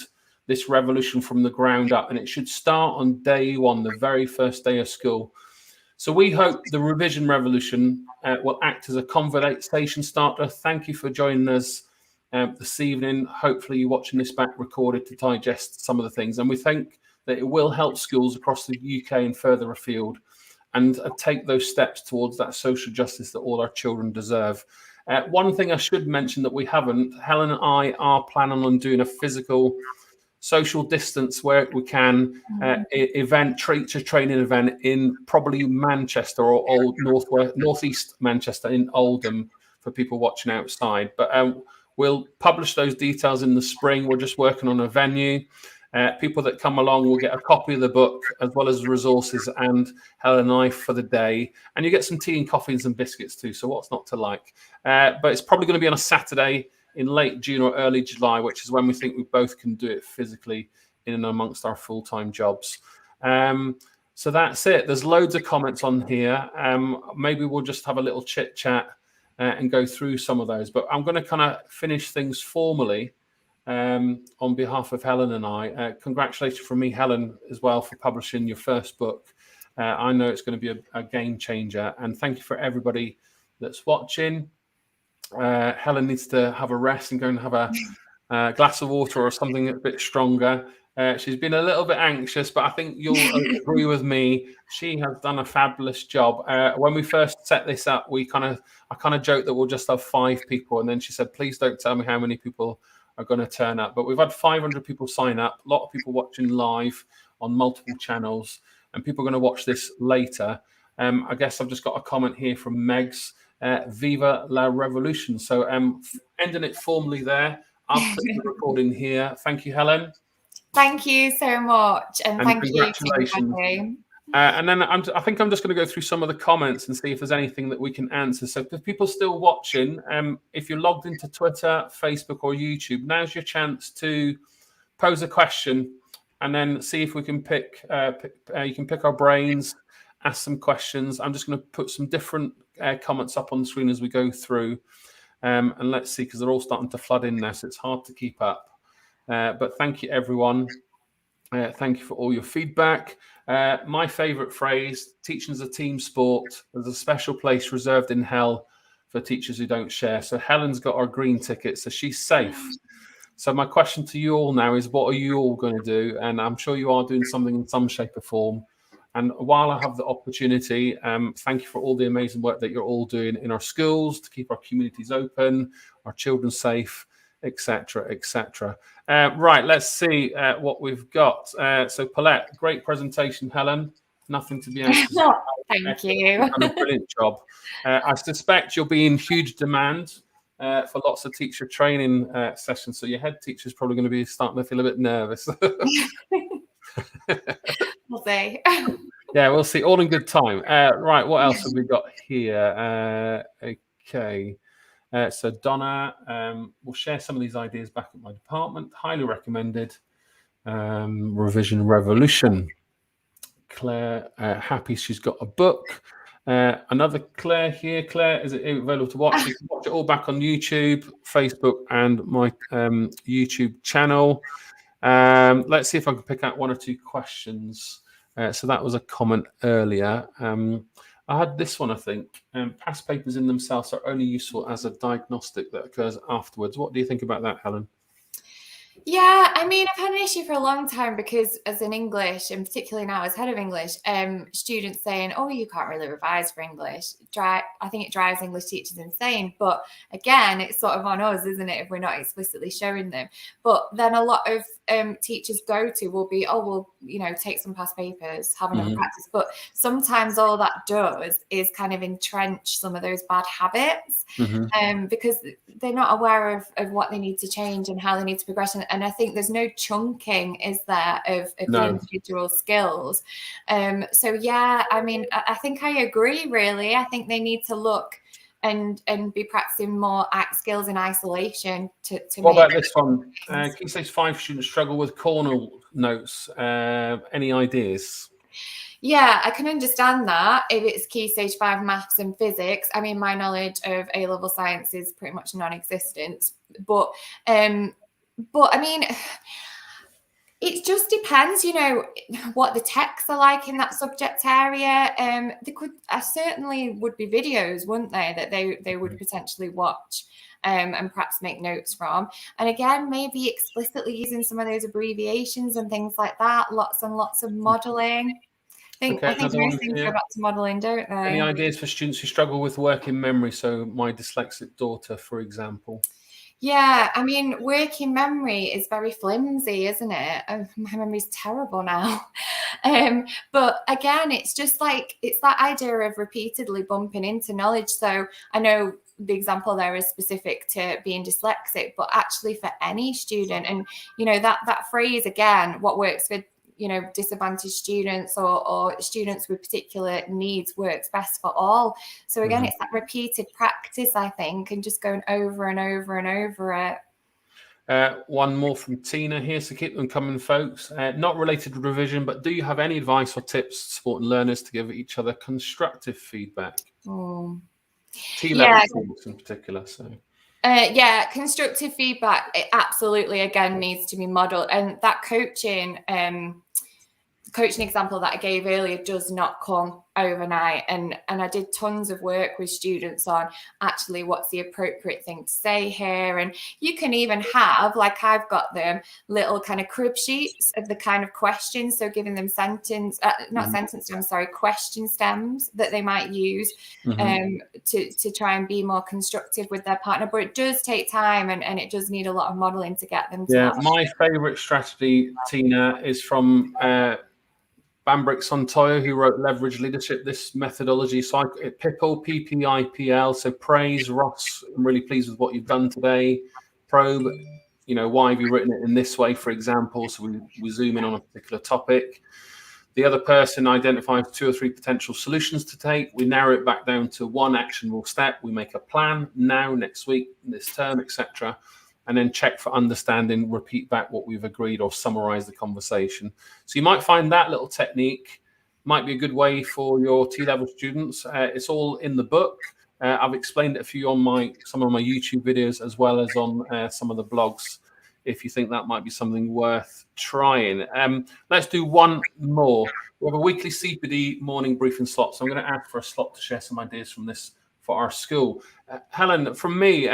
this revolution from the ground up, and it should start on day one, the very first day of school. So we hope the revision revolution will act as a conversation starter. Thank you for joining us this evening. Hopefully you're watching this back recorded to digest some of the things. And we thank that it will help schools across the UK and further afield, and take those steps towards that social justice that all our children deserve. One thing I should mention that we haven't, Helen and I are planning on doing a physical social distance where we can teacher training event in probably Manchester or old northeast Manchester in Oldham for people watching outside. But we'll publish those details in the spring. We're just working on a venue. People that come along will get a copy of the book as well as the resources and Helen and I for the day. And you get some tea and coffee and some biscuits too. So what's not to like? But it's probably going to be on a Saturday in late June or early July, which is when we think we both can do it physically in and amongst our full-time jobs. So that's it. There's loads of comments on here. Maybe we'll just have a little chit chat and go through some of those. But I'm going to kind of finish things formally on behalf of Helen and I. Congratulations from me, Helen, as well, for publishing your first book. I know it's going to be a game changer. And thank you for everybody that's watching. Helen needs to have a rest and go and have a glass of water or something a bit stronger. She's been a little bit anxious, but I think you'll agree with me. She has done a fabulous job. When we first set this up, I kind of joked that we'll just have 5 people, and then she said, "Please don't tell me how many people are going to turn up." But we've had 500 people sign up. A lot of people watching live on multiple channels, and people are going to watch this later. I guess I've just got a comment here from Megs. Viva la revolution. So ending it formally there. I'll put the recording here. Thank you, Helen. Thank you so much. And thank congratulations. You. And then I think I'm just going to go through some of the comments and see if there's anything that we can answer. So for people still watching, if you're logged into Twitter, Facebook or YouTube, now's your chance to pose a question and then see if we can pick you can pick our brains, ask some questions. I'm just going to put some different comments up on the screen as we go through. And let's see, because they're all starting to flood in now, so it's hard to keep up. But thank you, everyone. Thank you for all your feedback. My favourite phrase, teaching is a team sport. There's a special place reserved in hell for teachers who don't share. So Helen's got our green ticket, so she's safe. So my question to you all now is, what are you all going to do? And I'm sure you are doing something in some shape or form. And while I have the opportunity, thank you for all the amazing work that you're all doing in our schools to keep our communities open, our children safe, etc., etc. Right, let's see what we've got. So Paulette, great presentation, Helen. Nothing to be anxious about. Thank you. Done a brilliant job. I suspect you'll be in huge demand for lots of teacher training sessions. So your head teacher's probably going to be starting to feel a bit nervous. We'll see. Yeah, we'll see. All in good time. Right, what else have we got here? Okay. So Donna, we'll share some of these ideas back at my department. Highly recommended. Revision Revolution. Claire, happy she's got a book. Another Claire here. Claire, is it available to watch? You can watch it all back on YouTube, Facebook, and my YouTube channel. Let's see if I can pick out 1 or 2 questions. So that was a comment earlier. I had this one, I think. Past papers in themselves are only useful as a diagnostic that occurs afterwards. What do you think about that, Helen? Yeah, I mean, I've had an issue for a long time because as in English, and particularly now as head of English, students saying, oh, you can't really revise for English. I think it drives English teachers insane. But again, it's sort of on us, isn't it, if we're not explicitly showing them. But then a lot of teachers will be, oh, well, take some past papers, have another practice. But sometimes all that does is kind of entrench some of those bad habits because they're not aware of what they need to change and how they need to progress. And I think there's no chunking, is there, of the individual skills. So, yeah, I mean, I think I agree, really. I think they need to look and be practicing more skills in isolation to What about this one? Key Stage 5 students struggle with cornel notes. Any ideas? Yeah, I can understand that if it's Key Stage 5 maths and physics. I mean, my knowledge of A-level science is pretty much non-existent. But I mean, it just depends, what the texts are like in that subject area. There certainly would be videos, wouldn't they, that they would potentially watch. and perhaps make notes from. And again, maybe explicitly using some of those abbreviations and things like that, lots and lots of modelling. I think most things go back to modelling, don't they? Any ideas for students who struggle with working memory? So my dyslexic daughter, for example. Yeah, I mean, working memory is very flimsy, isn't it? My memory's terrible now. But again, it's just like, it's that idea of repeatedly bumping into knowledge. So I know the example there is specific to being dyslexic, but actually for any student, and, you know, that phrase again, what works for, you know, disadvantaged students or students with particular needs works best for all. So again, it's that repeated practice, I think, and just going over and over and over it. One more from Tina here, so keep them coming, folks. Not related to revision, but do you have any advice or tips to support learners to give each other constructive feedback? T-level students in particular, so. Yeah, constructive feedback, it absolutely, again, needs to be modelled. And that coaching example that I gave earlier does not come overnight. And I did tons of work with students on actually what's the appropriate thing to say here. And you can even have, like I've got them, little kind of crib sheets of the kind of questions. So giving them question stems that they might use to try and be more constructive with their partner. But it does take time and it does need a lot of modelling to get them to that. My favourite strategy, Tina, is from Bambrick Sontoya, who wrote Leverage Leadership, this methodology. So PIPL, PPIPL, so praise, Ross, I'm really pleased with what you've done today. Probe, you know, why have you written it in this way, for example? So we zoom in on a particular topic. The other person identifies 2 or 3 potential solutions to take. We narrow it back down to one actionable step. We make a plan now, next week, this term, etc. And then check for understanding, repeat back what we've agreed or summarize the conversation. So you might find that little technique might be a good way for your T-level students. It's all in the book. I've explained it a few on some of my YouTube videos, as well as on some of the blogs, if you think that might be something worth trying. Let's do one more. We have a weekly CPD morning briefing slot. So I'm going to ask for a slot to share some ideas from this for our school. Helen, from me,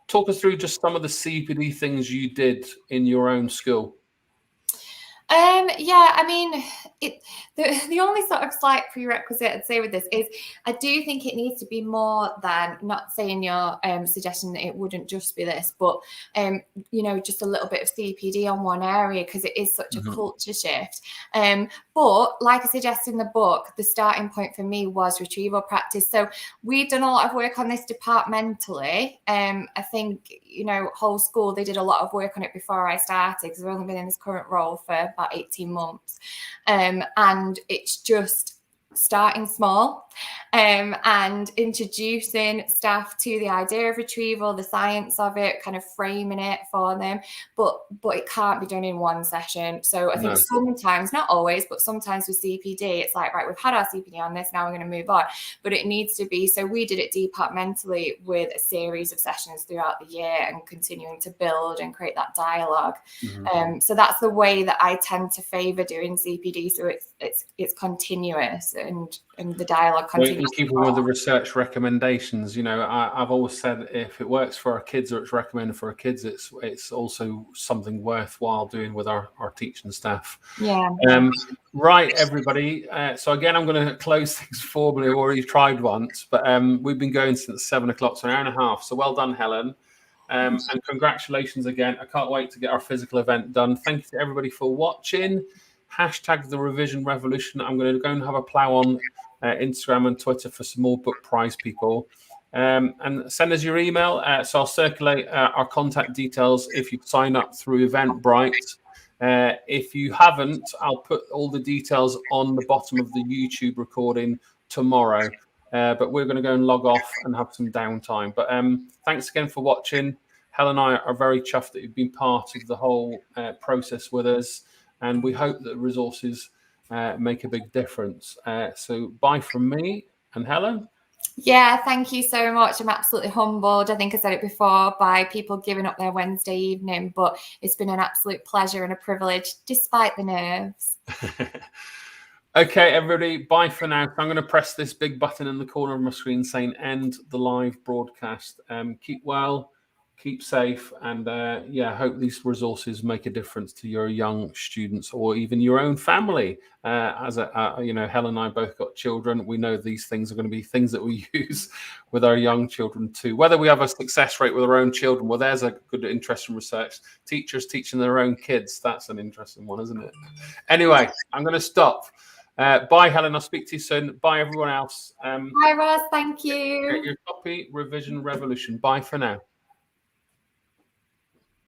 talk us through just some of the CPD things you did in your own school. Yeah, I mean, the only sort of slight prerequisite I'd say with this is I do think it needs to be more than, not saying you're suggesting that it wouldn't just be this, but you know, just a little bit of CPD on one area, because it is such a culture shift. But like I suggest in the book, the starting point for me was retrieval practice. So we've done a lot of work on this departmentally. I think, you know, whole school, they did a lot of work on it before I started, because I've only been in this current role for about 18 months. And it's just starting small and introducing staff to the idea of retrieval, the science of it, kind of framing it for them, but it can't be done in one session. So I think sometimes, not always, but sometimes with CPD, it's like, right, we've had our CPD on this, now we're going to move on. But it needs to be, so we did it departmentally with a series of sessions throughout the year and continuing to build and create that dialogue. So that's the way that I tend to favour doing CPD. So it's continuous and the dialogue continues. In keeping with the research recommendations, you know, I've always said if it works for our kids or it's recommended for our kids, it's also something worthwhile doing with our teaching staff. Yeah. Right, everybody. So again, I'm going to close things formally. I've already tried once, but we've been going since 7 o'clock, so an hour and a half. So well done, Helen. And congratulations again. I can't wait to get our physical event done. Thank you to everybody for watching. Hashtag the revision revolution. I'm going to go and have a plow on Instagram and Twitter for some more book prize people. And send us your email. So I'll circulate our contact details if you sign up through Eventbrite. If you haven't, I'll put all the details on the bottom of the YouTube recording tomorrow. But we're going to go and log off and have some downtime. But thanks again for watching. Helen and I are very chuffed that you've been part of the whole process with us. And we hope that resources make a big difference. So bye from me and Helen. Yeah, thank you so much. I'm absolutely humbled. I think I said it before, by people giving up their Wednesday evening, but it's been an absolute pleasure and a privilege, despite the nerves. Okay, everybody, bye for now. I'm going to press this big button in the corner of my screen saying end the live broadcast. Keep well, keep safe, and yeah, hope these resources make a difference to your young students or even your own family. You know, Helen and I both got children. We know these things are going to be things that we use with our young children too. Whether we have a success rate with our own children, well, there's a good interesting research. Teachers teaching their own kids, that's an interesting one, isn't it? Anyway, I'm going to stop. Bye, Helen. I'll speak to you soon. Bye, everyone else. Bye, Ross. Thank you. Get your copy, Revision Revolution. Bye for now.